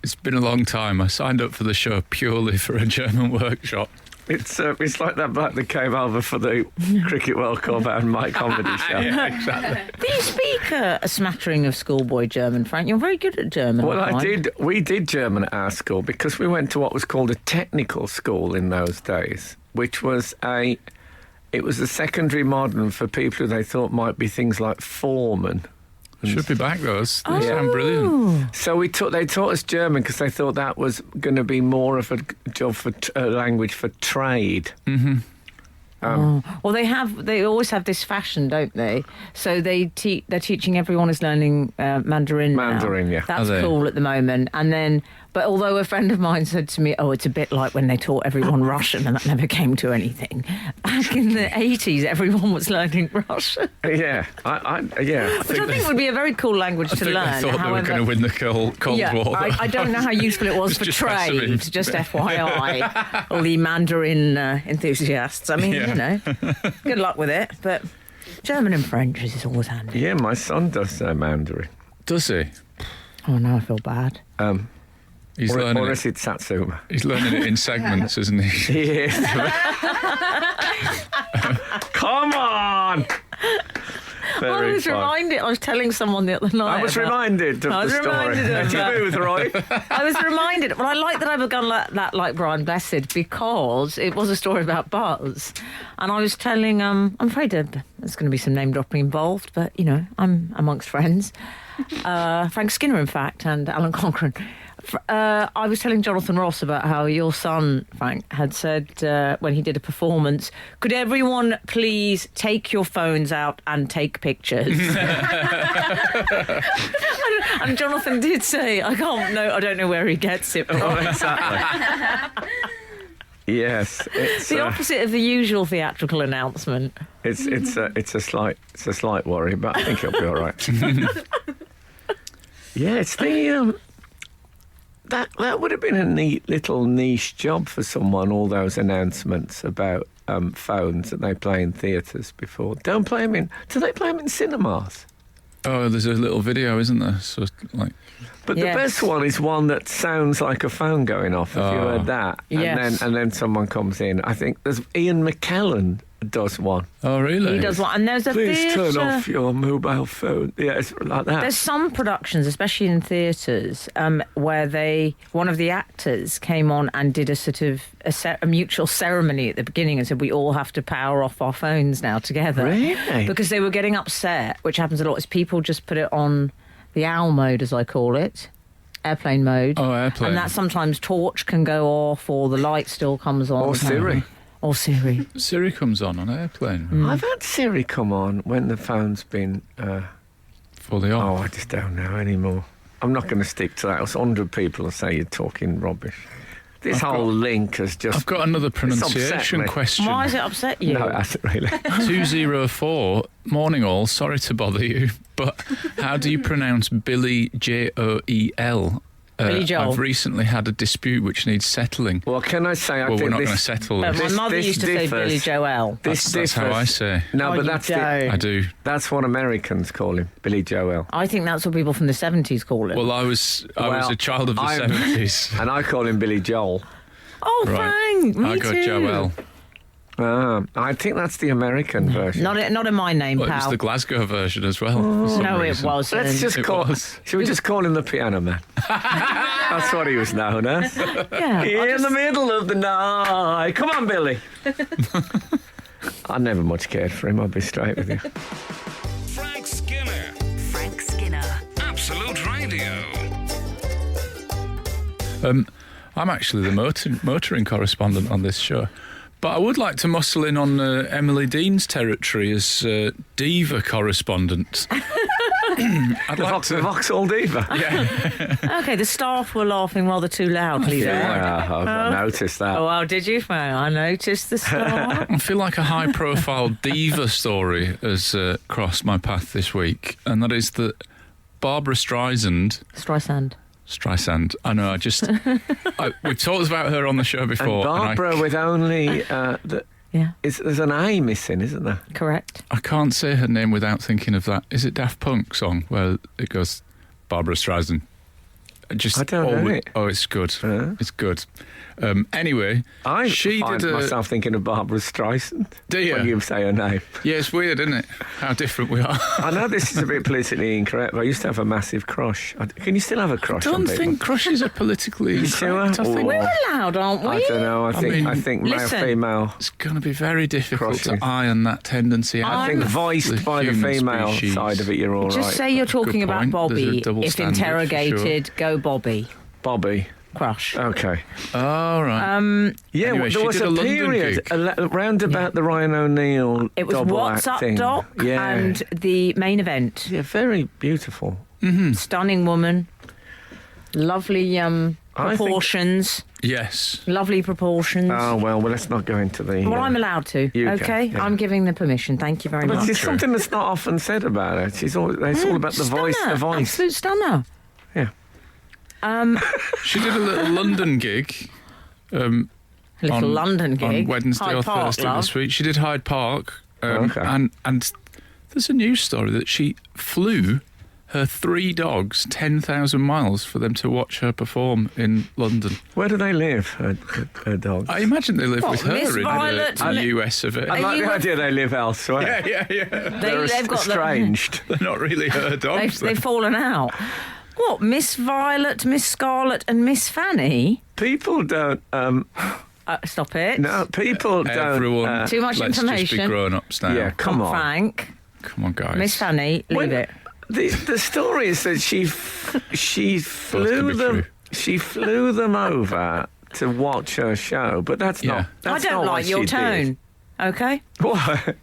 It's been a long time. I signed up for the show purely for a German workshop. It's like that bloke that came over for the Cricket World Cup and my comedy show. Yeah, exactly. Do you speak a smattering of schoolboy German, Frank? You're very good at German. Well, I find. did. We did German at our school because we went to what was called a technical school in those days, which was a secondary modern for people who they thought might be things like foremen. Should be back, those. They sound brilliant. So they taught us German because they thought that was going to be more of a job for language for trade. Well, they always have this fashion, don't they? So they're teaching everyone is learning Mandarin. Mandarin, now. yeah. That's Are they? cool at the moment. And then, but although a friend of mine said to me, "Oh, it's a bit like when they taught everyone Russian, and that never came to anything." Back in the 80s, everyone was learning Russian, Yeah, yeah. which I think would be a very cool language I to think learn. they thought they were going to win the Cold War. I don't know how useful it was It's for just passive trade, in- just FYI. All the Mandarin enthusiasts. I mean, Yeah. you know, good luck with it. But German and French is always handy. Yeah, my son does Mandarin. Does he? Oh, no, I feel bad. He's Or learning is it. it Satsuma? He's learning it in segments, isn't he? He is. Come on! I was fun. reminded. I was telling someone the other night. I was about- reminded of I was the story. reminded of that. Smooth, Roy. I was reminded. Well, I like that I've begun that like Brian Blessed because it was a story about Buzz, and I was telling. I'm afraid there's going to be some name dropping involved, but you know, I'm amongst friends. Frank Skinner, in fact, and Alan Cochrane. I was telling Jonathan Ross about how your son, Frank, had said when he did a performance, could everyone please take your phones out and take pictures? And Jonathan did say, I don't know where he gets it from. Oh, exactly. Yes, it's The opposite of the usual theatrical announcement. it's a slight worry, but I think it'll be all right. Yeah, it's the that would have been a neat little niche job for someone. All those announcements about phones that they play in theatres before. Do they play them in cinemas? Oh, there's a little video, isn't there? So, like, But Yes. the best one is one that sounds like a phone going off. Have you heard that? Yes. And then someone comes in. I think there's Ian McKellen does one. oh, really? He does one. And there's a Please turn theatre. off your mobile phone. Yeah, it's like that. There's some productions, especially in theatres, where one of the actors came on and did a sort of a mutual ceremony at the beginning and said, we all have to power off our phones now together. Really? Because they were getting upset, which happens a lot, is people just put it on the owl mode, as I call it, airplane mode. Oh, airplane. And that sometimes torch can go off or the light still comes on. Or Siri. Or Siri. Siri comes on airplane. I've had Siri come on when the phone's been... Fully on. Oh, I just don't know anymore. I'm not going to stick to that. Else 100 people will say you're talking rubbish. This whole link has just... I've got another upset pronunciation me. question. Why does it upset you? No, it hasn't really. 204. Morning all. Sorry to bother you, but how do you pronounce Billy Joel? Billy Joel. I've recently had a dispute which needs settling. Well, can I say... I Well, we're think not this, going to settle But this. my mother this used to say differs. Billy Joel. That's how I say. No, Oh, but you that's don't. I do. that's what Americans call him, Billy Joel. I think that's what people from the 70s call it. Well, I was a child of the I'm- 70s. And I call him Billy Joel. Oh, Right. Frank, me I got too. Joel. I think that's the American version. Not in my name, Well, it was pal. the Glasgow version as well. for some No, it reason. wasn't. Let's just It call... was. Should we just call him the Piano Man? That's what he was known as. Yeah, In the middle of the night. Come on, Billy. I never much cared for him, I'll be straight with you. Frank Skinner. Frank Skinner. Absolute Radio. I'm actually the motoring correspondent on this show. But I would like to muscle in on Emily Dean's territory as diva correspondent. I'd like The Vauxhall Diva. Yeah. Okay, the staff were laughing rather too loudly there. Yeah, I've noticed that. Oh, well, did you? I noticed the staff. I feel like a high-profile diva story has crossed my path this week, and that is that Barbra Streisand. Streisand. I know. We've talked about her on the show before. And Barbra with only Yeah, there's an A missing, isn't there? correct. I can't say her name without thinking of that. Is it Daft Punk song where it goes Barbra Streisand? I don't know it. Oh, it's good. It's good. Anyway, I she find did myself thinking of Barbra Streisand Do you? when you say her name. Yeah, it's weird, isn't it? How different we are. I know this is a bit politically incorrect, but I used to have a massive crush. Can you still have a crush I on don't people? think crushes are politically You sure? incorrect. I think We're allowed, aren't we? I don't know. I think male, listen. female. it's going to be very difficult Crushes. to iron that tendency out. I think voiced by the human female species. side of it, you're all right. Just say you're talking Good about point. There's a Bobby. double If standard, for sure. interrogated, go Bobby. Bobby. Crush. Okay. Oh, right. Yeah, Anyway, well, she there was did a a London period gig. around about the Ryan O'Neill It was double What's act Up, thing. Doc, Yeah. and the main event. Yeah, very beautiful. Stunning woman. Lovely I think- proportions. Yes. Lovely proportions. Oh, well, let's not go into the... Well, I'm allowed to. You can, Okay, yeah. I'm giving the permission. Thank you very But much. it's something that's not often said about her. It's all about the voice. Stunner. The voice. Absolute stunner. Yeah. She did a little London gig. Little on, London gig. on Wednesday Hyde or Park, Thursday love. this week. She did Hyde Park, Okay. and there's a news story that she flew her 3 dogs 10,000 miles for them to watch her perform in London. Where do they live, her dogs? I imagine they live What, with her Miss in Violet? the US of it. I like you the a- idea they live elsewhere. Yeah. They're They've got estranged. They're not really her dogs. They've fallen out. What, Miss Violet, Miss Scarlet, and Miss Fanny? People don't... Stop it. no, people don't... Everyone, Too much let's just be information. grown-ups now. yeah, come on. Frank, Come on, guys. Miss Fanny, leave When- it. The story is that she flew be them. true. She flew them over to watch her show, but that's Yeah. not. I That's don't not what like your she tone. Did. Okay. What?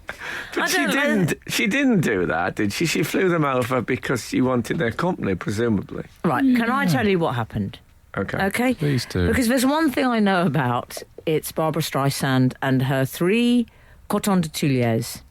But she don't know. didn't. She didn't do that, did she? She flew them over because she wanted their company, presumably. Right. Can I tell you what happened? Okay. Okay. Please do. Because there's one thing I know about. It's Barbra Streisand and her 3 coton de Tuileries.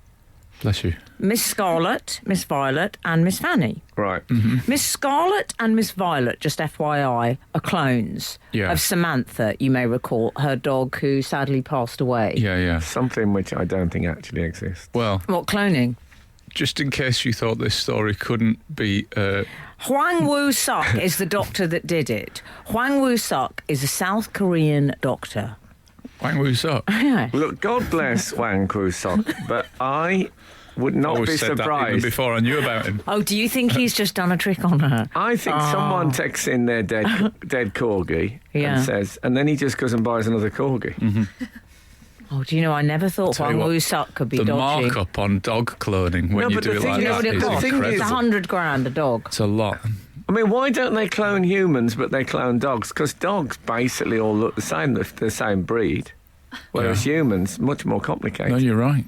Bless you. Miss Scarlet, Miss Violet, and Miss Fanny. Right. Miss Scarlet and Miss Violet, just FYI, are clones Yeah. of Samantha, you may recall, her dog who sadly passed away. Yeah. Something which I don't think actually exists. Well, What, cloning? just in case you thought this story couldn't be... Hwang Woo-suk is the doctor that did it. Hwang Woo-suk is a South Korean doctor. Wang Woo-suk. Yeah. Look, God bless Wang Kusok, but I would not Always be said that even surprised. before I knew about him. Oh, do you think he's just done a trick on her? I think someone texts in their dead corgi Yeah. and says, and then he just goes and buys another corgi. Oh, do you know, I never thought Tell you Hwang what, Woo-suk could be The dodgy. markup on dog cloning when No, you but do the it thing like is- You know what that it is costs? incredible. It's incredible. $100,000 a dog. It's a lot. I mean, why don't they clone humans but they clone dogs? Because dogs basically all look the same, they're the same breed. Whereas humans, much more complicated. No, you're right.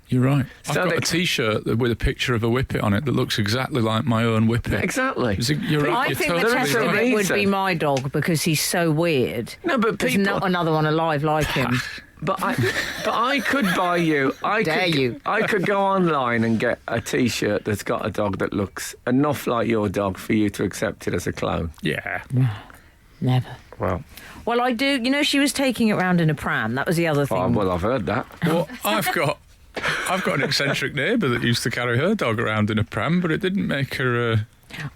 You're right. So I've got they- a T-shirt with a picture of a whippet on it that looks exactly like my own whippet. Exactly. You're right. I You're think totally the test of right. it would reason. be my dog because he's so weird. No, but There's people. not another one alive like him. But I could buy you. Dare you. I could go online and get a T-shirt that's got a dog that looks enough like your dog for you to accept it as a clone. Yeah. Never. Well, Well, I do. You know, she was taking it round in a pram. That was the other thing. I've heard that. Well, I've got an eccentric neighbour that used to carry her dog around in a pram, but it didn't make her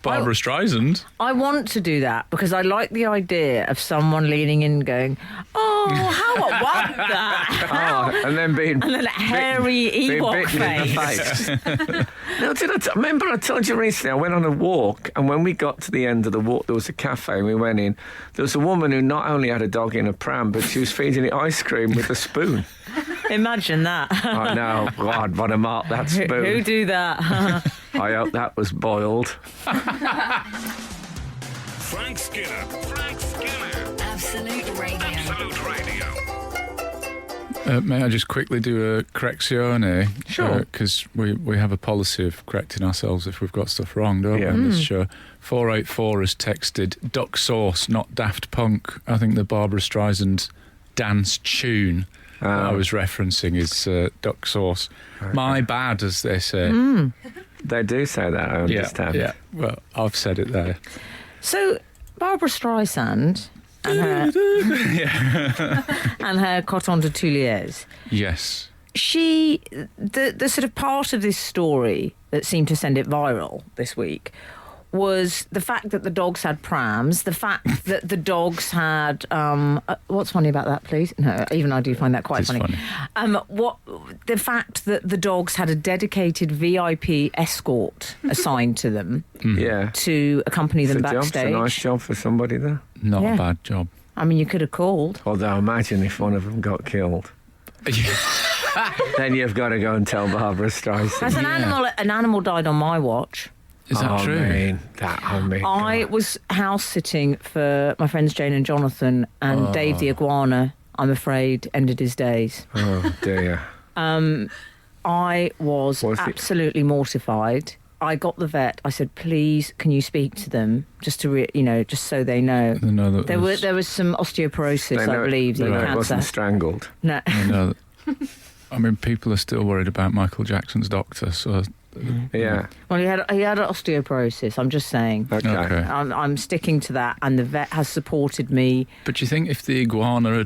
Barbra Streisand. I want to do that because I like the idea of someone leaning in and going, "Oh, how I want that!" Oh, and then being And then a hairy being Ewok bitten in the face. face. No, remember I told you recently I went on a walk, and when we got to the end of the walk, there was a cafe, and we went in. There was a woman who not only had a dog in a pram, but she was feeding it ice cream with a spoon. Imagine that. I know, God, what a mark that Who spoon. do that? I hope that was boiled. Frank Skinner. Frank Skinner. Absolute Radio. Absolute Radio. May I just quickly do a correzione? Sure. Because we have a policy of correcting ourselves if we've got stuff wrong, don't we, on this show? 484 has texted Duck Sauce, not Daft Punk. I think the Barbra Streisand dance tune that I was referencing is Duck Sauce. Okay. My bad, as they say. They do say that, I understand. Yeah, well, I've said it there. So, Barbra Streisand and her Coton de Tuileries. Yes. The sort of part of this story that seemed to send it viral this week was the fact that the dogs had prams, the fact that the dogs had what's funny about that, please? No, even I do find that quite funny. The fact that the dogs had a dedicated VIP escort assigned to them Yeah. to accompany them It's backstage. a nice job for somebody there. Not Yeah. a bad job. I mean, you could have called. Although imagine if one of them got killed. Then you've got to go and tell Barbra Streisand. As an animal died on my watch. Is that true? I mean, I God. was house sitting for my friends Jane and Jonathan, and Dave the iguana, I'm afraid, ended his days. Oh dear. I was Was it- absolutely mortified. I got the vet. I said, "Please, can you speak to them just to, just so they know." They know that There was some osteoporosis, I believe, They the know it wasn't cancer. strangled. No, they know that. I mean, people are still worried about Michael Jackson's doctor, so... Yeah. well, he had osteoporosis. I'm just saying. Okay. Okay. I'm sticking to that, and the vet has supported me. But do you think if the iguana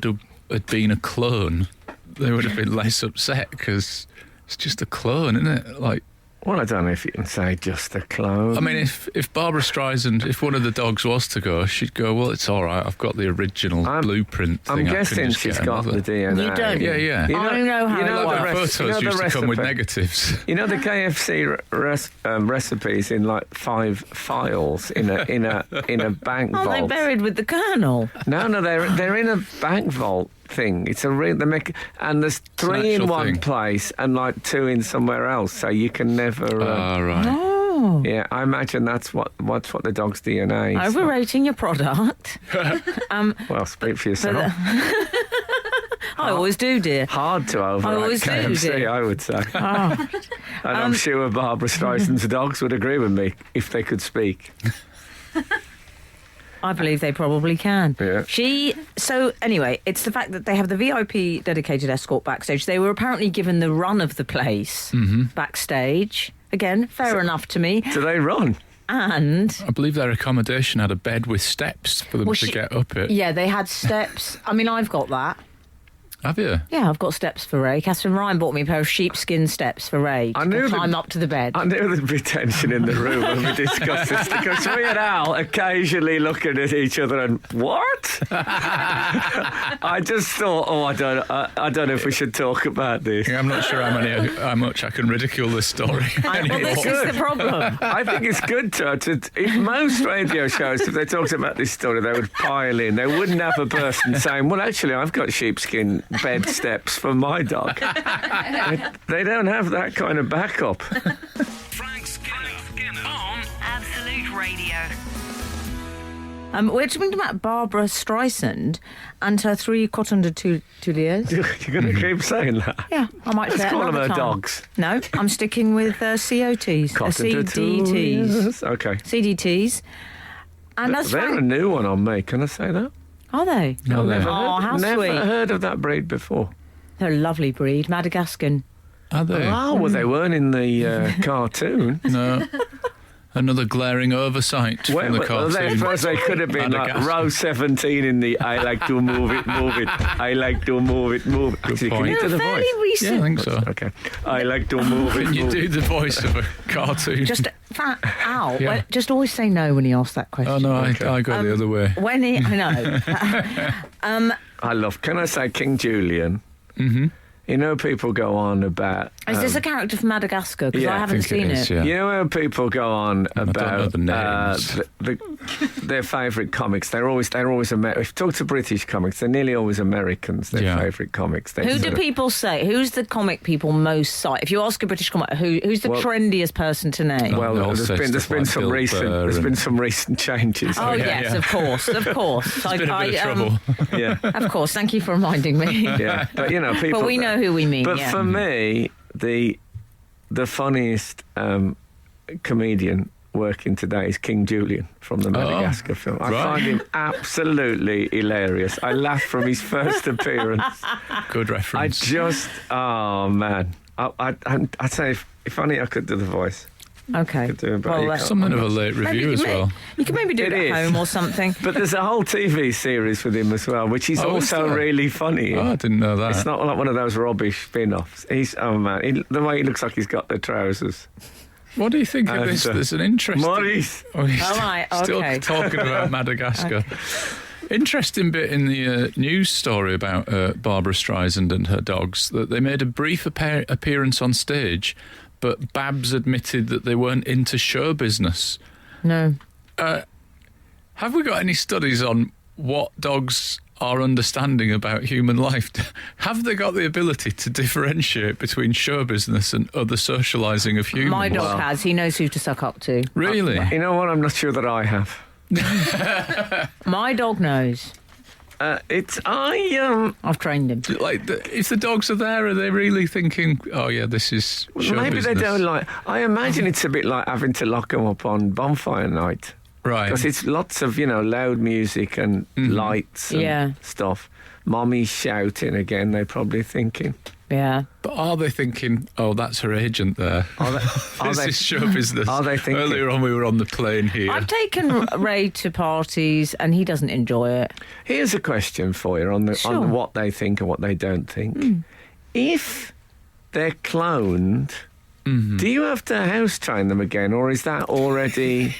had been a clone, they would have been less upset? Because it's just a clone, isn't it? Like, Well, I don't know if you can say just a clone. I mean, if Barbra Streisand, if one of the dogs was to go, she'd go, well, it's all right, I've got the original blueprint I'm thing. I can guessing just she's get got another. the DNA. You don't. Yeah, yeah. I know how you it know works. the rest, Photos you know used the to come with recipe? negatives. You know the KFC recipes in like 5 files in a bank Aren't they vault. buried with the Colonel? No, they're in a bank vault thing. It's a they make, and there's 3 in actual one thing. place and like 2 in somewhere else, so you can never. Right. Oh, Yeah, I imagine that's what the dog's DNA is. overrating your product. Well, speak for yourself. I always do, dear. Hard to I overrate always do, KFC, dear. I would say. Oh. And I'm sure Barbra Streisand's dogs would agree with me if they could speak. I believe they probably can. Yeah. So anyway, it's the fact that they have the VIP dedicated escort backstage. They were apparently given the run of the place backstage. Again, fair enough to me. Do they run? And I believe their accommodation had a bed with steps for them Well, to she- get up it. yeah, they had steps. I mean, I've got that. Have you? Yeah, I've got steps for Ray. Catherine Ryan bought me a pair of sheepskin steps for Ray I to knew that- climb up to the bed. I knew there'd be tension in the room when we discussed this because we and Al occasionally looking at each other and what? I just thought, I don't know if we should talk about this. Yeah, I'm not sure how much I can ridicule this story Well, anymore. this is the problem. I think it's good to if most radio shows, if they talked about this story, they would pile in. They wouldn't have a person saying, well, actually, I've got sheepskin bed steps for my dog. They don't have that kind of backup. Frank Skinner on Absolute Radio. We're talking about Barbra Streisand and her 3 Coton de Tuileries. You're going to keep saying that. Yeah, I might Let's say it call them another her time. dogs. No, I'm sticking with COTs, CDTs. Yes. Okay. CDTs. And that's They're a new one on me. Can I say that? Are they? No, they're Never Oh, heard, how never sweet. heard of that breed before. They're a lovely breed, Madagascan. Are they? Oh, well, they weren't in the cartoon. No. Another glaring oversight from the cartoon. First, they could have been like Madagascar. row 17 in the I like to move it, I like to move it. Actually, can you point. do the Fairly voice? Yeah, I recent. think so. Okay. I like to move it. Can you move do it. the voice of a cartoon? Just Al, Yeah. just always say no when he asks that question. Oh no, Okay. I go the other way. When he, I know. I love, can I say King Julian? Mm-hmm. You know, people go on about. Is this a character from Madagascar? Because yeah, I I haven't think seen it is, it. yeah. You know how people go on don't know about the names. their favourite comics? They're always If you talk to British comics, they're nearly always Americans. Their Yeah. favourite comics. They Who sort do of- people say? Who's the comic people most cite? If you ask a British comic, who's the Well- trendiest person to name? Well, They all there's say been stuff like some Bill recent Burr and- changes. Oh, yeah, yes, yeah. of course. It's been a bit of trouble. Yeah, Of course, thank you for reminding me. yeah. But you know, people. But we know who we mean. But yeah. for me, the funniest comedian working today is King Julian from the Madagascar film. I right. find him absolutely hilarious. I laughed from his first appearance. Good reference. Oh man, I'd say if only I could do the voice. Okay. Could do it, but you that's- can't. Something of a late review as well. You can maybe do it It at is. home or something. But there's a whole TV series with him as well, which is Oh, is also there? really funny. Oh, I didn't know that. It's not like one of those rubbish spin-offs. Oh man, the way he looks like he's got the trousers. What do you think of And, this? There's an interesting... Maurice. Oh, he's All right, still okay. talking about Madagascar. Interesting bit in the news story about Barbra Streisand and her dogs, that they made a brief appearance on stage, but Babs admitted that they weren't into show business. No. Have we got any studies on what dogs are understanding about human life? Have they got the ability to differentiate between show business and other socialising of humans? My dog has. He knows who to suck up to. Really? You know what? I'm not sure that I have. My dog knows. I've trained him. Like, if the dogs are there, are they really thinking, oh yeah, this is show Maybe business? they don't like. I imagine it's a bit like having to lock them up on bonfire night. Right. Because it's lots of, loud music and lights and Yeah. stuff. Mommy's shouting again, they're probably thinking. Yeah. But are they thinking, oh, that's her agent there? Are This they, is show business. are they thinking- Earlier on, we were on the plane here. I've taken Ray to parties and he doesn't enjoy it. Here's a question for you Sure. on what they think and what they don't think. If they're cloned, do you have to house train them again, or is that already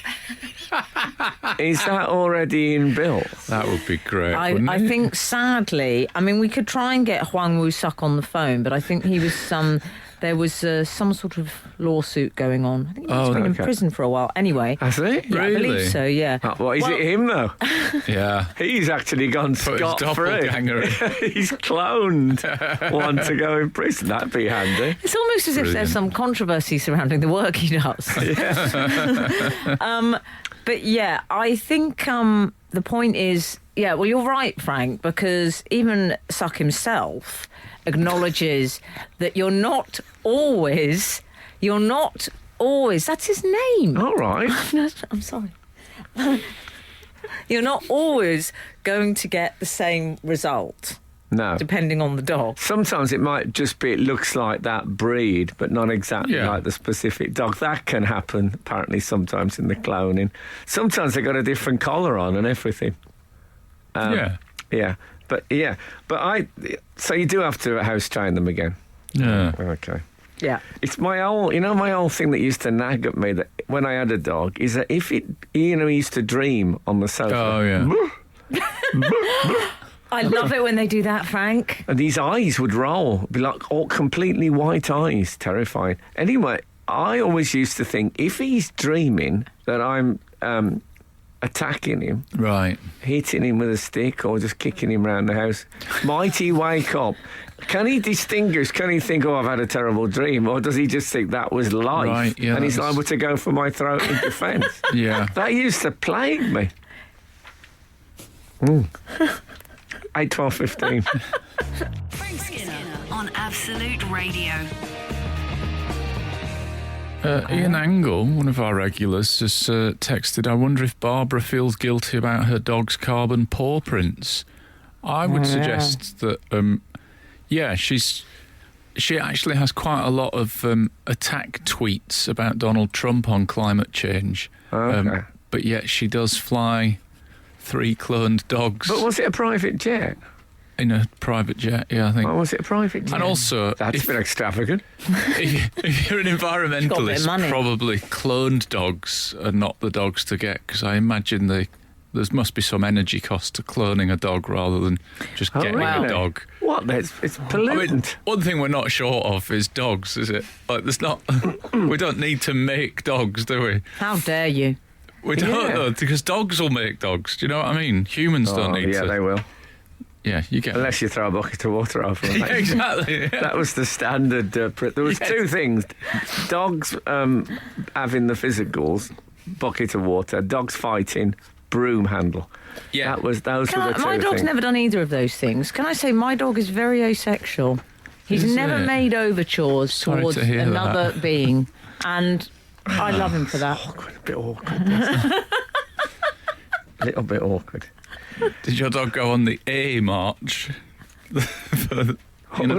inbuilt? That would be great, wouldn't I it? think, sadly, I mean, we could try and get Huang Woo-suk on the phone, but I think he was there was some sort of lawsuit going on. I think he's been in okay. prison for a while. Anyway, Has he? yeah, I Really? believe so, yeah. Is it him though? Yeah. He's actually gone Put his scot-free. doppelganger in. He's cloned one to go in prison. That'd be handy. It's almost as if there's Brilliant. some controversy surrounding the work he does. But yeah, I think the point is, yeah, well, you're right, Frank, because even Suck himself acknowledges that you're not always, that's his name. All right. I'm sorry. You're not always going to get the same result, No. depending on the dog. Sometimes it might just be, it looks like that breed, but not exactly Yeah. like the specific dog. That can happen, apparently, sometimes in the cloning. Sometimes they've got a different collar on and everything. Yeah. Yeah. But so you do have to house train them again. Yeah. Okay. Yeah. It's my old thing that used to nag at me that when I had a dog is that if it, he used to dream on the sofa. Oh, yeah. I love it when they do that, Frank. And his eyes would roll, be like all completely white eyes, terrifying. Anyway, I always used to think if he's dreaming that I'm attacking him, Right. hitting him with a stick or just kicking him around the house, might he wake up? Can he distinguish? Can he think, oh, I've had a terrible dream? Or does he just think that was life? Right, yeah, and he's that's- liable to go for my throat in defence? Yeah. That used to plague me. 8, 12, 15. Frank Skinner on Absolute Radio. Ian Angle, one of our regulars, has texted, I wonder if Barbara feels guilty about her dog's carbon paw prints. I would suggest that, she actually has quite a lot of attack tweets about Donald Trump on climate change. Okay. But yet she does fly 3 cloned dogs But was it a private jet? in a private jet, yeah, I think. Or was it a private jet? And also, That's if, been extravagant. if you're an got a bit of environmentalist, money. probably cloned dogs are not the dogs to get, because I imagine they there must be some energy cost to cloning a dog rather than just getting really? a dog. What? It's pollutant. One thing we're not short of is dogs, is it? Like, there's not. We don't need to make dogs, do we? How dare you? We don't, though, because dogs will make dogs. Do you know what I mean? Humans don't need to. Yeah, they will. Yeah, you get. Unless you throw a bucket of water over them. Yeah, exactly. Yeah. That was the standard. There was two things: dogs having the physicals, bucket of water; dogs fighting, broom handle. Yeah. Those were the two My dog's things. never done either of those things. Can I say my dog is very asexual? He's Is never it? made overtures Sorry towards to hear another that. being, and I love him for that. A bit awkward. wasn't it? A little bit awkward. Did your dog go on the A march? For, was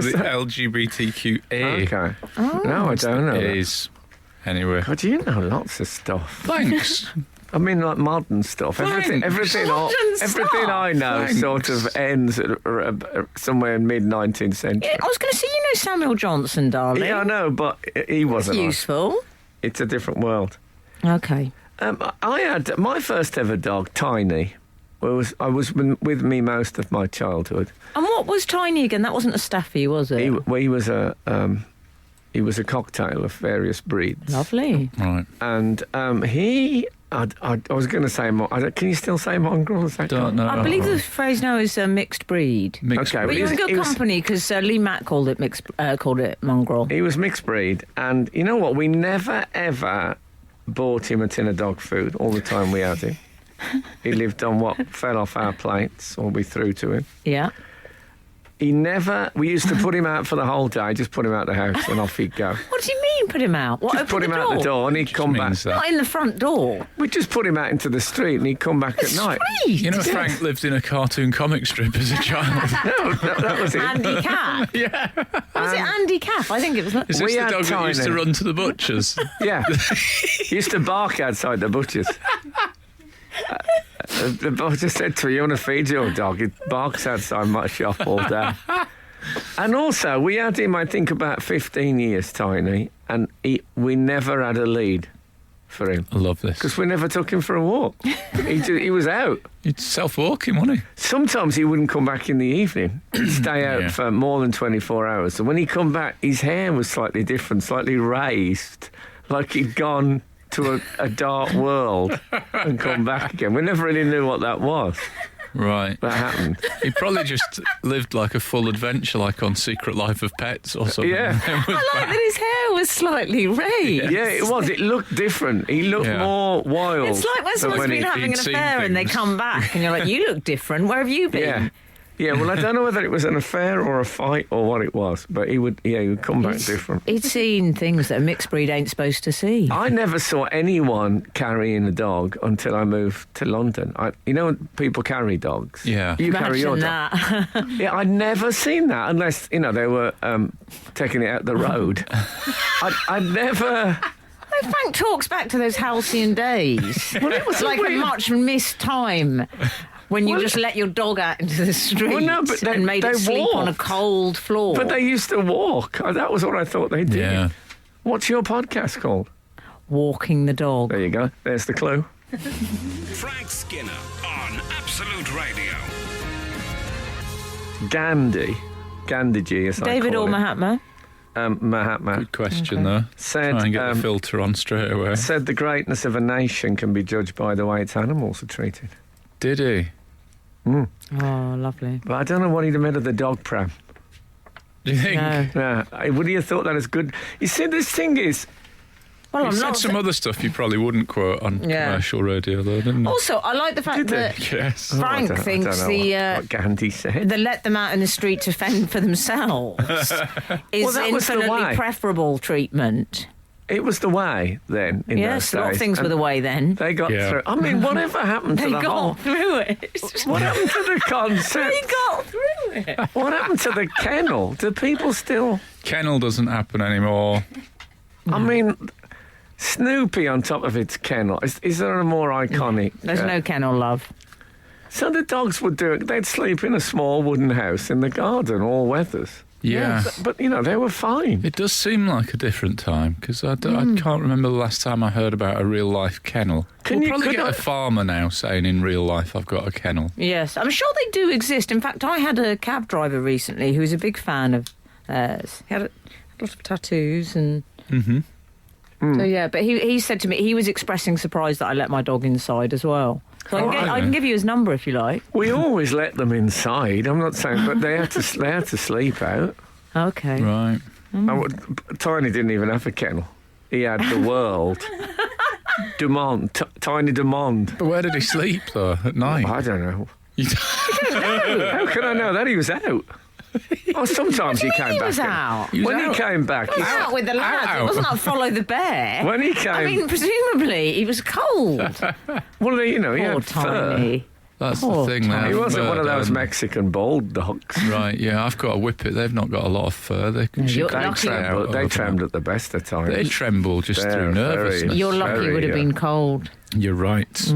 the that? LGBTQA. Okay. No, I don't know. that. A's. Anyway. God, you know lots of stuff. Thanks. I mean, like modern stuff. Everything Modern I know Thanks. sort of ends at somewhere in mid-19th century. Yeah, I was going to say, you know Samuel Johnson, darling. Yeah, I know, but he wasn't. like- Useful. It's a different world. Okay. I had my first ever dog, Tiny. I was with me most of my childhood. And what was Tiny again? That wasn't a staffy, was it? He was a cocktail of various breeds. Lovely. Right. And I was going to say, can you still say mongrel? Is that Don't know. I believe the phrase now is mixed breed. Mixed Okay, But but you're in he good was- company because Lee Mack called it called it mongrel. He was mixed breed, and you know what? We never ever bought him a tin of dog food all the time we had him. He lived on what fell off our plates or we threw to him. Yeah. We used to put him out for the whole day, just put him out the house and off he'd go. What do you mean, put him out? What, Just open put him out the door and he'd come back. means that. Not in the front door. We'd just put him out into the street and he'd come back at night. Street. You know, Frank lived in a cartoon comic strip as a child. No, that was it. Andy Caff. Yeah. Was it Andy Caff? I think it was. Is this We the had dog that used to Tiny. run to the butchers? Yeah. He used to bark outside the butcher's. The butcher said to me, "You want to feed your dog? It barks outside my shop all day." And also, we had him, I think, about 15 years, Tiny, and we never had a lead for him I love this. because we never took him for a walk. He was out. He's self-walking, wasn't he? Sometimes he wouldn't come back in the evening. He'd stay out Yeah. for more than 24 hours. And when he come back, his hair was slightly different, slightly raised, like he'd gone to a dark world and come back again. We never really knew what that was. Right. That happened. He probably just lived like a full adventure, like on Secret Life of Pets or something. Yeah. I like that his hair was slightly raised. Yeah, it was. It looked different. He looked Yeah. more wild. It's like when than someone's been having an he'd seen affair and they things. come back and you're like, you look different. Where have you been? Yeah. Yeah, well, I don't know whether it was an affair or a fight or what it was, but he would come back different. He'd seen things that a mixed breed ain't supposed to see. I never saw anyone carrying a dog until I moved to London. People carry dogs. Yeah. You carry your dog. Imagine that. Yeah, I'd never seen that unless, they were taking it out the road. I'd never... Frank talks back to those halcyon days. Well, it was like a weird- much missed time when you Well- just let your dog out into the street Well, no, but and made they it sleep on a walk. cold floor. But they used to walk. That was what I thought they did. Yeah. What's your podcast called? Walking the dog. There you go. There's the clue. Frank Skinner on Absolute Radio. Gandhiji, as David I call or him. Mahatma? Mahatma Good question, though. said Try and get the filter on straight away. said the greatness of a nation can be judged by the way its animals are treated. Did he? Oh, lovely. But I don't know what he'd have made of the dog pram. Do you think? No. Would he have thought that as good? You see, this thing is, Well, He I'm said not. some other stuff you probably wouldn't quote on Yeah. commercial radio, though, didn't he? Also, I like the fact Did they? that Yes. Frank I thinks don't know the what Gandhi said. the let them out in the street to fend for themselves is that was the infinitely way. preferable treatment. It was the way then. In Yes, those a lot of days. things were And the way then. They got Yeah. through. I mean, whatever happened to They the whole? got through it. What happened to the concept? They got through it. What happened to the kennel? Do people still? Kennel doesn't happen anymore. I mean, Snoopy on top of its kennel. Is there a more iconic? There's no kennel love. So the dogs would do it. They'd sleep in a small wooden house in the garden, all weathers. Yeah. But they were fine. It does seem like a different time because I can't remember the last time I heard about a real life kennel. Can We'll you- probably could get I- a farmer now saying in real life I've got a kennel. Yes, I'm sure they do exist. In fact, I had a cab driver recently who was a big fan of theirs. He had a lot of tattoos and... So, yeah, but he said to me, he was expressing surprise that I let my dog inside as well. So I can give you his number if you like. We always let them inside. I'm not saying, but they had to sleep out. Okay. Right. Tiny didn't even have a kennel. He had the world. Tiny Monde. But where did he sleep though? At night? I don't know. You How can I know that he was out? Oh, sometimes he came He back. was out. He was When out. he came back, He was out with the lads. Out. It wasn't like follow the bear. when he came, I mean, presumably he was cold. well, he Poor had fur. Tiny. That's Poor the thing. Tom. They He haven't wasn't one of murdered those him. Mexican bald dogs. Right, yeah, I've got a whippet. They've not got a lot of fur. They can you're shoot lucky. out They over trembled them. at the best of times. They tremble just They're through nervousness. very- You're lucky Very, would have been cold. You're right.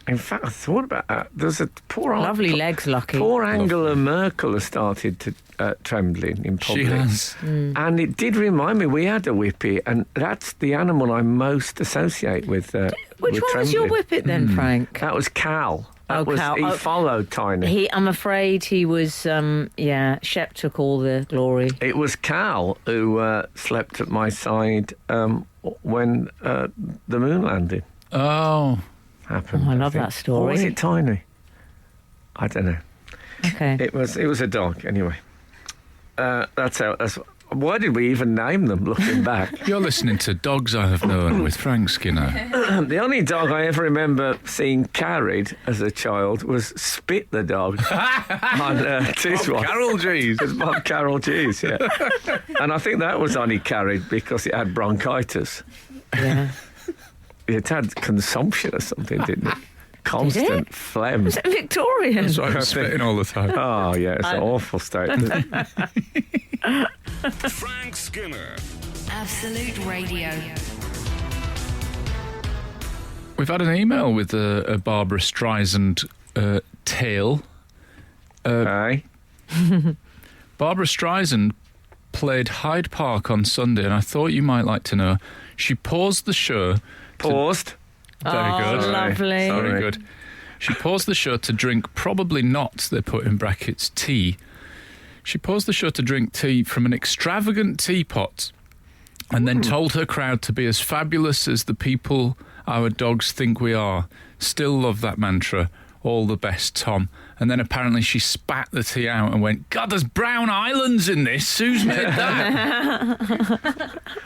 In fact, I thought about that. There's a poor Lovely legs, lucky. Poor Angela Merkel has started to trembling in She public. has. And it did remind me, we had a whippy, and that's the animal I most associate with. Which with one was your trembling. whippet then, Frank? That was Cal. Oh, Cal. He followed Tiny. I'm afraid he was, Shep took all the glory. It was Cal who slept at my side when the moon landing Oh, happened. Oh, I love think. that story. Or was it Tiny? I don't know. Okay. It was a dog, anyway. That's how. Why did we even name them? Looking back, you're listening to Dogs I Have Known with Frank Skinner. the only dog I ever remember seeing carried as a child was Spit the dog on Tiswas. Carol G's. It's Bob Carroll G's, yeah. And I think that was only carried because it had bronchitis. Yeah. It had consumption or something, didn't it? Constant phlegm. Was it Victorian? That's why I'm spitting all the time. Oh, yeah, it's an awful state. Frank Skinner. Absolute Radio. We've had an email with a Barbra Streisand tale. Aye. Barbra Streisand played Hyde Park on Sunday, and I thought you might like to know. She paused the show. Paused. Very good. Lovely. Sorry. Very good. She paused the show to drink, probably not, they put in brackets, tea. She paused the show to drink tea from an extravagant teapot and then told her crowd to be as fabulous as the people our dogs think we are. Still love that mantra. All the best, Tom. And then apparently she spat the tea out and went, God, there's brown islands in this. Who's made that?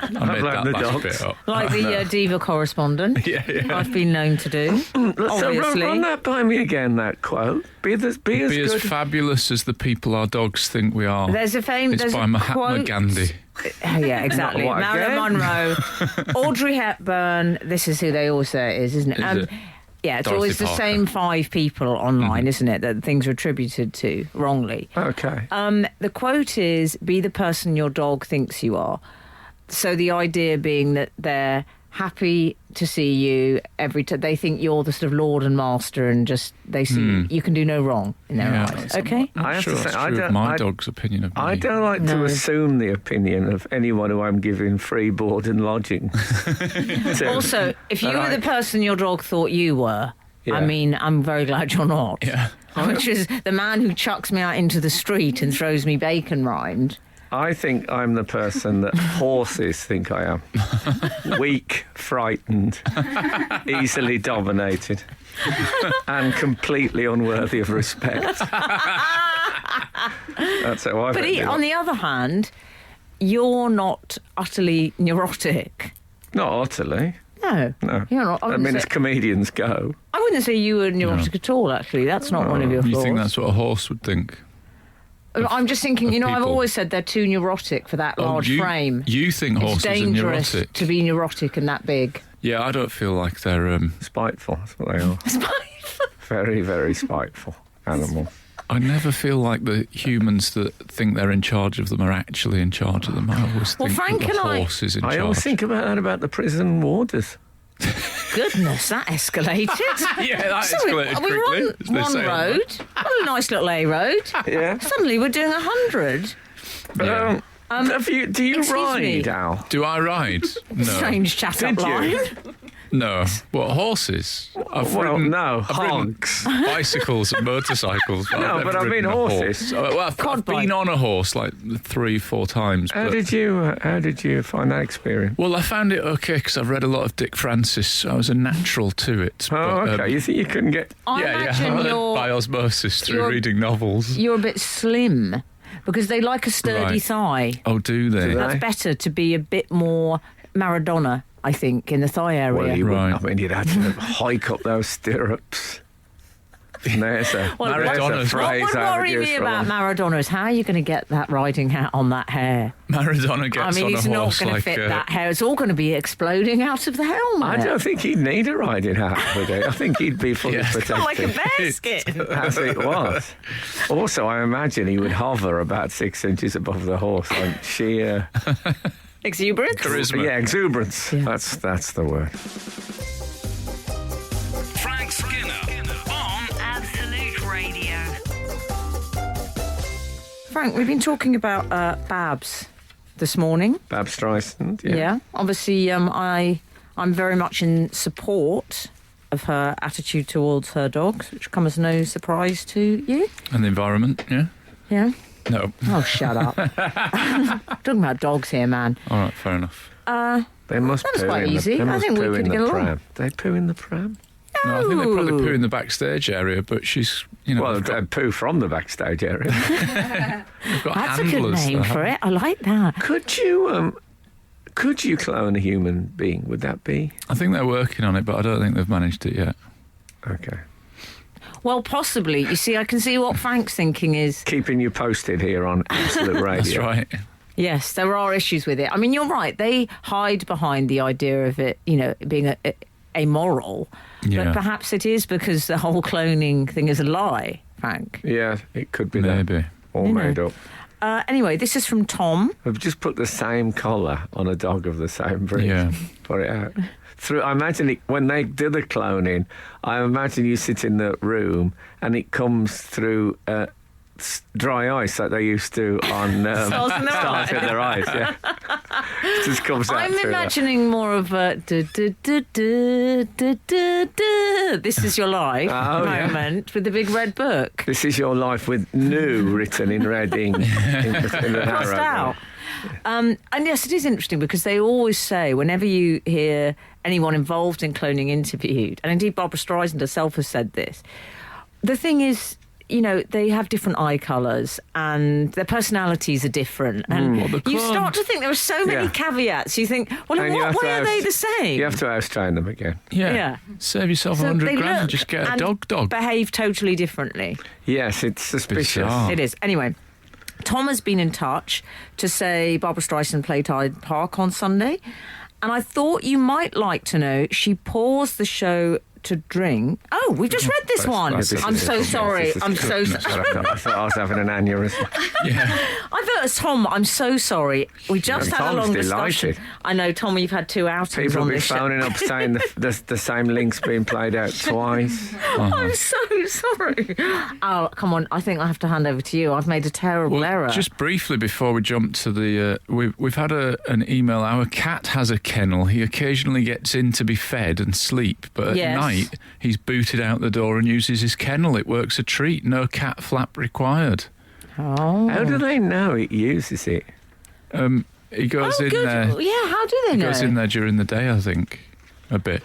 I made like that the last dogs. bit up. Like the diva correspondent. Yeah. I've been known to do. So Obviously. run that by me again, that quote. Be as Be as good. fabulous as the people our dogs think we are. There's a famous. It's by Mahatma Gandhi. Yeah, exactly. What, Marilyn again? Monroe, Audrey Hepburn. This is who they all say it is, isn't it? Is it? Yeah, it's Dorothy always the Parker. same 5 people online, isn't it, that things are attributed to wrongly. Okay. The quote is, be the person your dog thinks you are. So the idea being that they're happy to see you every time. They think you're the sort of lord and master and just they see you can do no wrong in their Yeah. eyes. Okay? I'm I have sure to that's say, I true of don't- my I- dog's opinion of me. I don't like to No. assume the opinion of anyone who I'm giving free board and lodging. to. Also, if you And were I- the person your dog thought you were, Yeah. I mean, I'm very glad you're not. Yeah. Which is the man who chucks me out into the street and throws me bacon rind. I think I'm the person that horses think I am. Weak, frightened, easily dominated, and completely unworthy of respect. That's how I But think. on the other hand, you're not utterly neurotic. Not utterly. No. No. You're not. I mean, as comedians go. I wouldn't say you were neurotic at all, actually. That's not one of your You flaws. think that's what a horse would think? I'm just thinking, of I've people? always said they're too neurotic for that large you, frame. You think It's horses are dangerous neurotic? to be neurotic and that big. Yeah, I don't feel like they're... Spiteful, that's what they are. Very, very spiteful animal. I never feel like the humans that think they're in charge of them are actually in charge of them. I always Well, think Frank that the and I- horse is in I charge. always think about that about the prison warders. Goodness, that escalated. Yeah, that So escalated we were quickly. on as they one say on road, on a nice little A road. Yeah. Suddenly we're doing 100. Yeah. Do you excuse ride, me. Al? Do I ride? No. Strange chat up Did you? line. No. What, horses? I've Well, ridden, no, I've ridden hogs. bicycles and motorcycles. But No, I've but never I mean ridden a horses. horse. Well, I've Quad been bike. on a horse like 3-4 times. How but- did you find that experience? Well, I found it okay because I've read a lot of Dick Francis, so I was a natural to it. Oh, but, okay. You think you couldn't get? I imagine I you're, by osmosis through you're- reading novels. you're a bit slim because they like a sturdy Right. thigh. Oh, do they? Do they? That's better to be a bit more Maradona, I think, in the thigh area. Well, you Right. wouldn't. I mean, you'd have to hike up those stirrups. There's a, Well, there's a Maradona's- What phrase would I worry use me for about them. Maradona is how are you going to get that riding hat on that hair? Maradona gets I mean, on he's a not horse going to like fit that hair. It's all going to be exploding out of the helmet. I don't think he'd need a riding hat with it. I think he'd be fully Yeah. protected. like a bear skin. As it was. Also, I imagine he would hover about 6 inches above the horse on sheer Exuberance. charisma. yeah, exuberance. Yeah. That's the word. Frank Skinner on Absolute Radio. Frank, we've been talking about Babs this morning. Bab Streisand. Yeah. Obviously, I'm very much in support of her attitude towards her dogs, which come as no surprise to you. And the environment, yeah? Yeah. No. Oh, shut up. Talking about dogs here, man. All right, fair enough. They must That was poo quite in easy. The, they I must think we poo could in get the along. pram. They poo in the pram? No, I think they probably No. poo in the backstage area, but she's, Well, they've got, poo from the backstage area. they've got That's a good handlers name there. for it. I like that. Could you clone a human being? Would that be I think they're working on it, but I don't think they've managed it yet. okay? Well, possibly. You see, I can see what Frank's thinking is, Keeping you posted here on Absolute Radio. That's right. yes, there are issues with it. I mean, you're right. They hide behind the idea of it, being amoral. Yeah. But perhaps it is because the whole cloning thing is a lie, Frank. Yeah, it could be that. Maybe. All You know. made up. Anyway, this is from Tom. We've just put the same collar on a dog of the same breed. Yeah. Put it out. I imagine when they do the cloning, I imagine you sit in the room and it comes through dry ice like they used to on Stars in Their Stars in Eyes. Their Eyes. Yeah, it just comes out. I'm through imagining more of a this is your life Oh, yeah. moment with the big red book. This is your life with new written in red ink in the Crossed arrow. out. And yes, it is interesting because they always say whenever you hear anyone involved in cloning interviewed, and indeed Barbra Streisand herself has said this, the thing is, they have different eye colours and their personalities are different. And Well, the you clone- start to think there are so many Yeah. caveats. You think, well, in And you what have to way are have- they the same? You have to house train them again. Yeah. Yeah. Save yourself So 100 they grand and look just get a and dog. behave totally differently. Yes, it's suspicious. Bizarre. It is. Anyway, Tom has been in touch to say Barbra Streisand played Hyde Park on Sunday. And I thought you might like to know she paused the show to drink. Oh, we've just read this one. This is I'm so different. sorry. This is I'm so different. sorry. I thought I was having an aneurysm. Yeah. Tom, I'm so sorry. We just Yeah, had a Tom's long discussion. delighted. I know, Tom, you've had 2 outings People on be this show. phoning up saying the same link's being played out twice. I'm so sorry. Oh, come on. I think I have to hand over to you. I've made a terrible error. Just briefly before we jump to the, we've had an email. Our cat has a kennel. He occasionally gets in to be fed and sleep, but at Yes. night he's booted out the door and uses his kennel. It works a treat. No cat flap required. Oh. How do they know it uses it? He goes Oh, in good. there. Yeah, how do they He know? goes in there during the day, I think, a bit.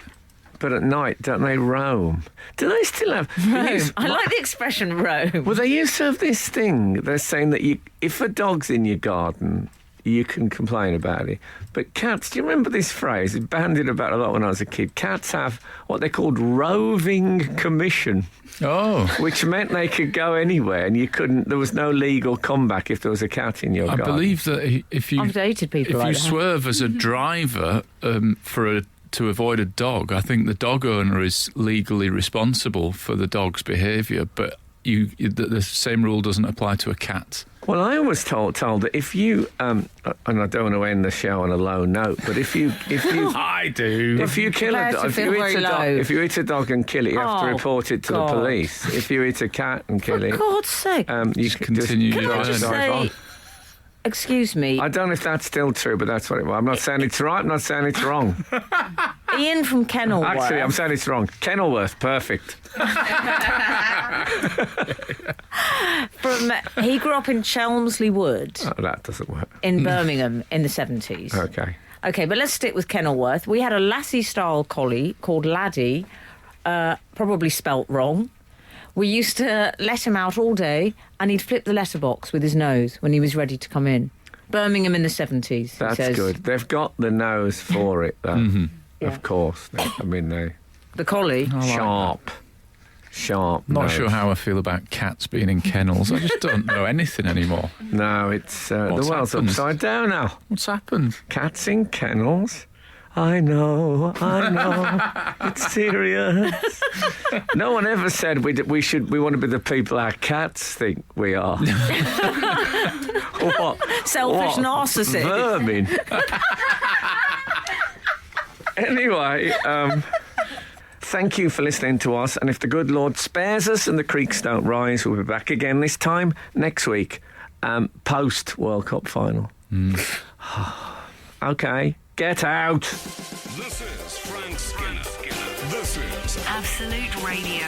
But at night, don't they roam? Do they still have... Roam. I like the expression roam. Well, they used to have this thing. They're saying that if a dog's in your garden, you can complain about it. But cats, do you remember this phrase? It bandied about a lot when I was a kid. Cats have what they called roving commission, Oh. which meant they could go anywhere and you couldn't... There was no legal comeback if there was a cat in your I garden. believe that if you I've dated people if like you that. swerve as a driver to avoid a dog, I think the dog owner is legally responsible for the dog's behaviour, but the same rule doesn't apply to a cat. Well, I was told that if you... and I don't want to end the show on a low note, but if you I do. If you kill Prepare a to dog, feel very low. if you hit a dog and kill it, you have to Oh, report it to God. the police. If you hit a cat and kill For it, God's sake. you Just can continue just your Can I journey. just drive say, on. Excuse me. I don't know if that's still true, but that's what it was. I'm not saying it's right, I'm not saying it's wrong. Ian from Kenilworth. Actually, I'm saying it's wrong. Kenilworth, perfect. He grew up in Chelmsley Wood Oh, that doesn't work. in Birmingham in the 70s. Okay. Okay, but let's stick with Kenilworth. We had a lassie-style collie called Laddie, probably spelt wrong. We used to let him out all day and he'd flip the letterbox with his nose when he was ready to come in. Birmingham in the 70s, That's he says. good. They've got the nose for it, though. Yeah. Of course. I mean, they The collie. sharp. Sharp. Not nose. sure how I feel about cats being in kennels. I just don't know anything anymore. No, it's the What's world's happened? upside down now. What's happened? Cats in kennels. I know. It's serious. No one ever said we want to be the people our cats think we are. What? Selfish What? narcissist. Vermin. Anyway, thank you for listening to us. And if the good Lord spares us and the creeks don't rise, we'll be back again this time next week, post World Cup final. Okay, get out. This is Frank Skinner. This is Absolute Radio.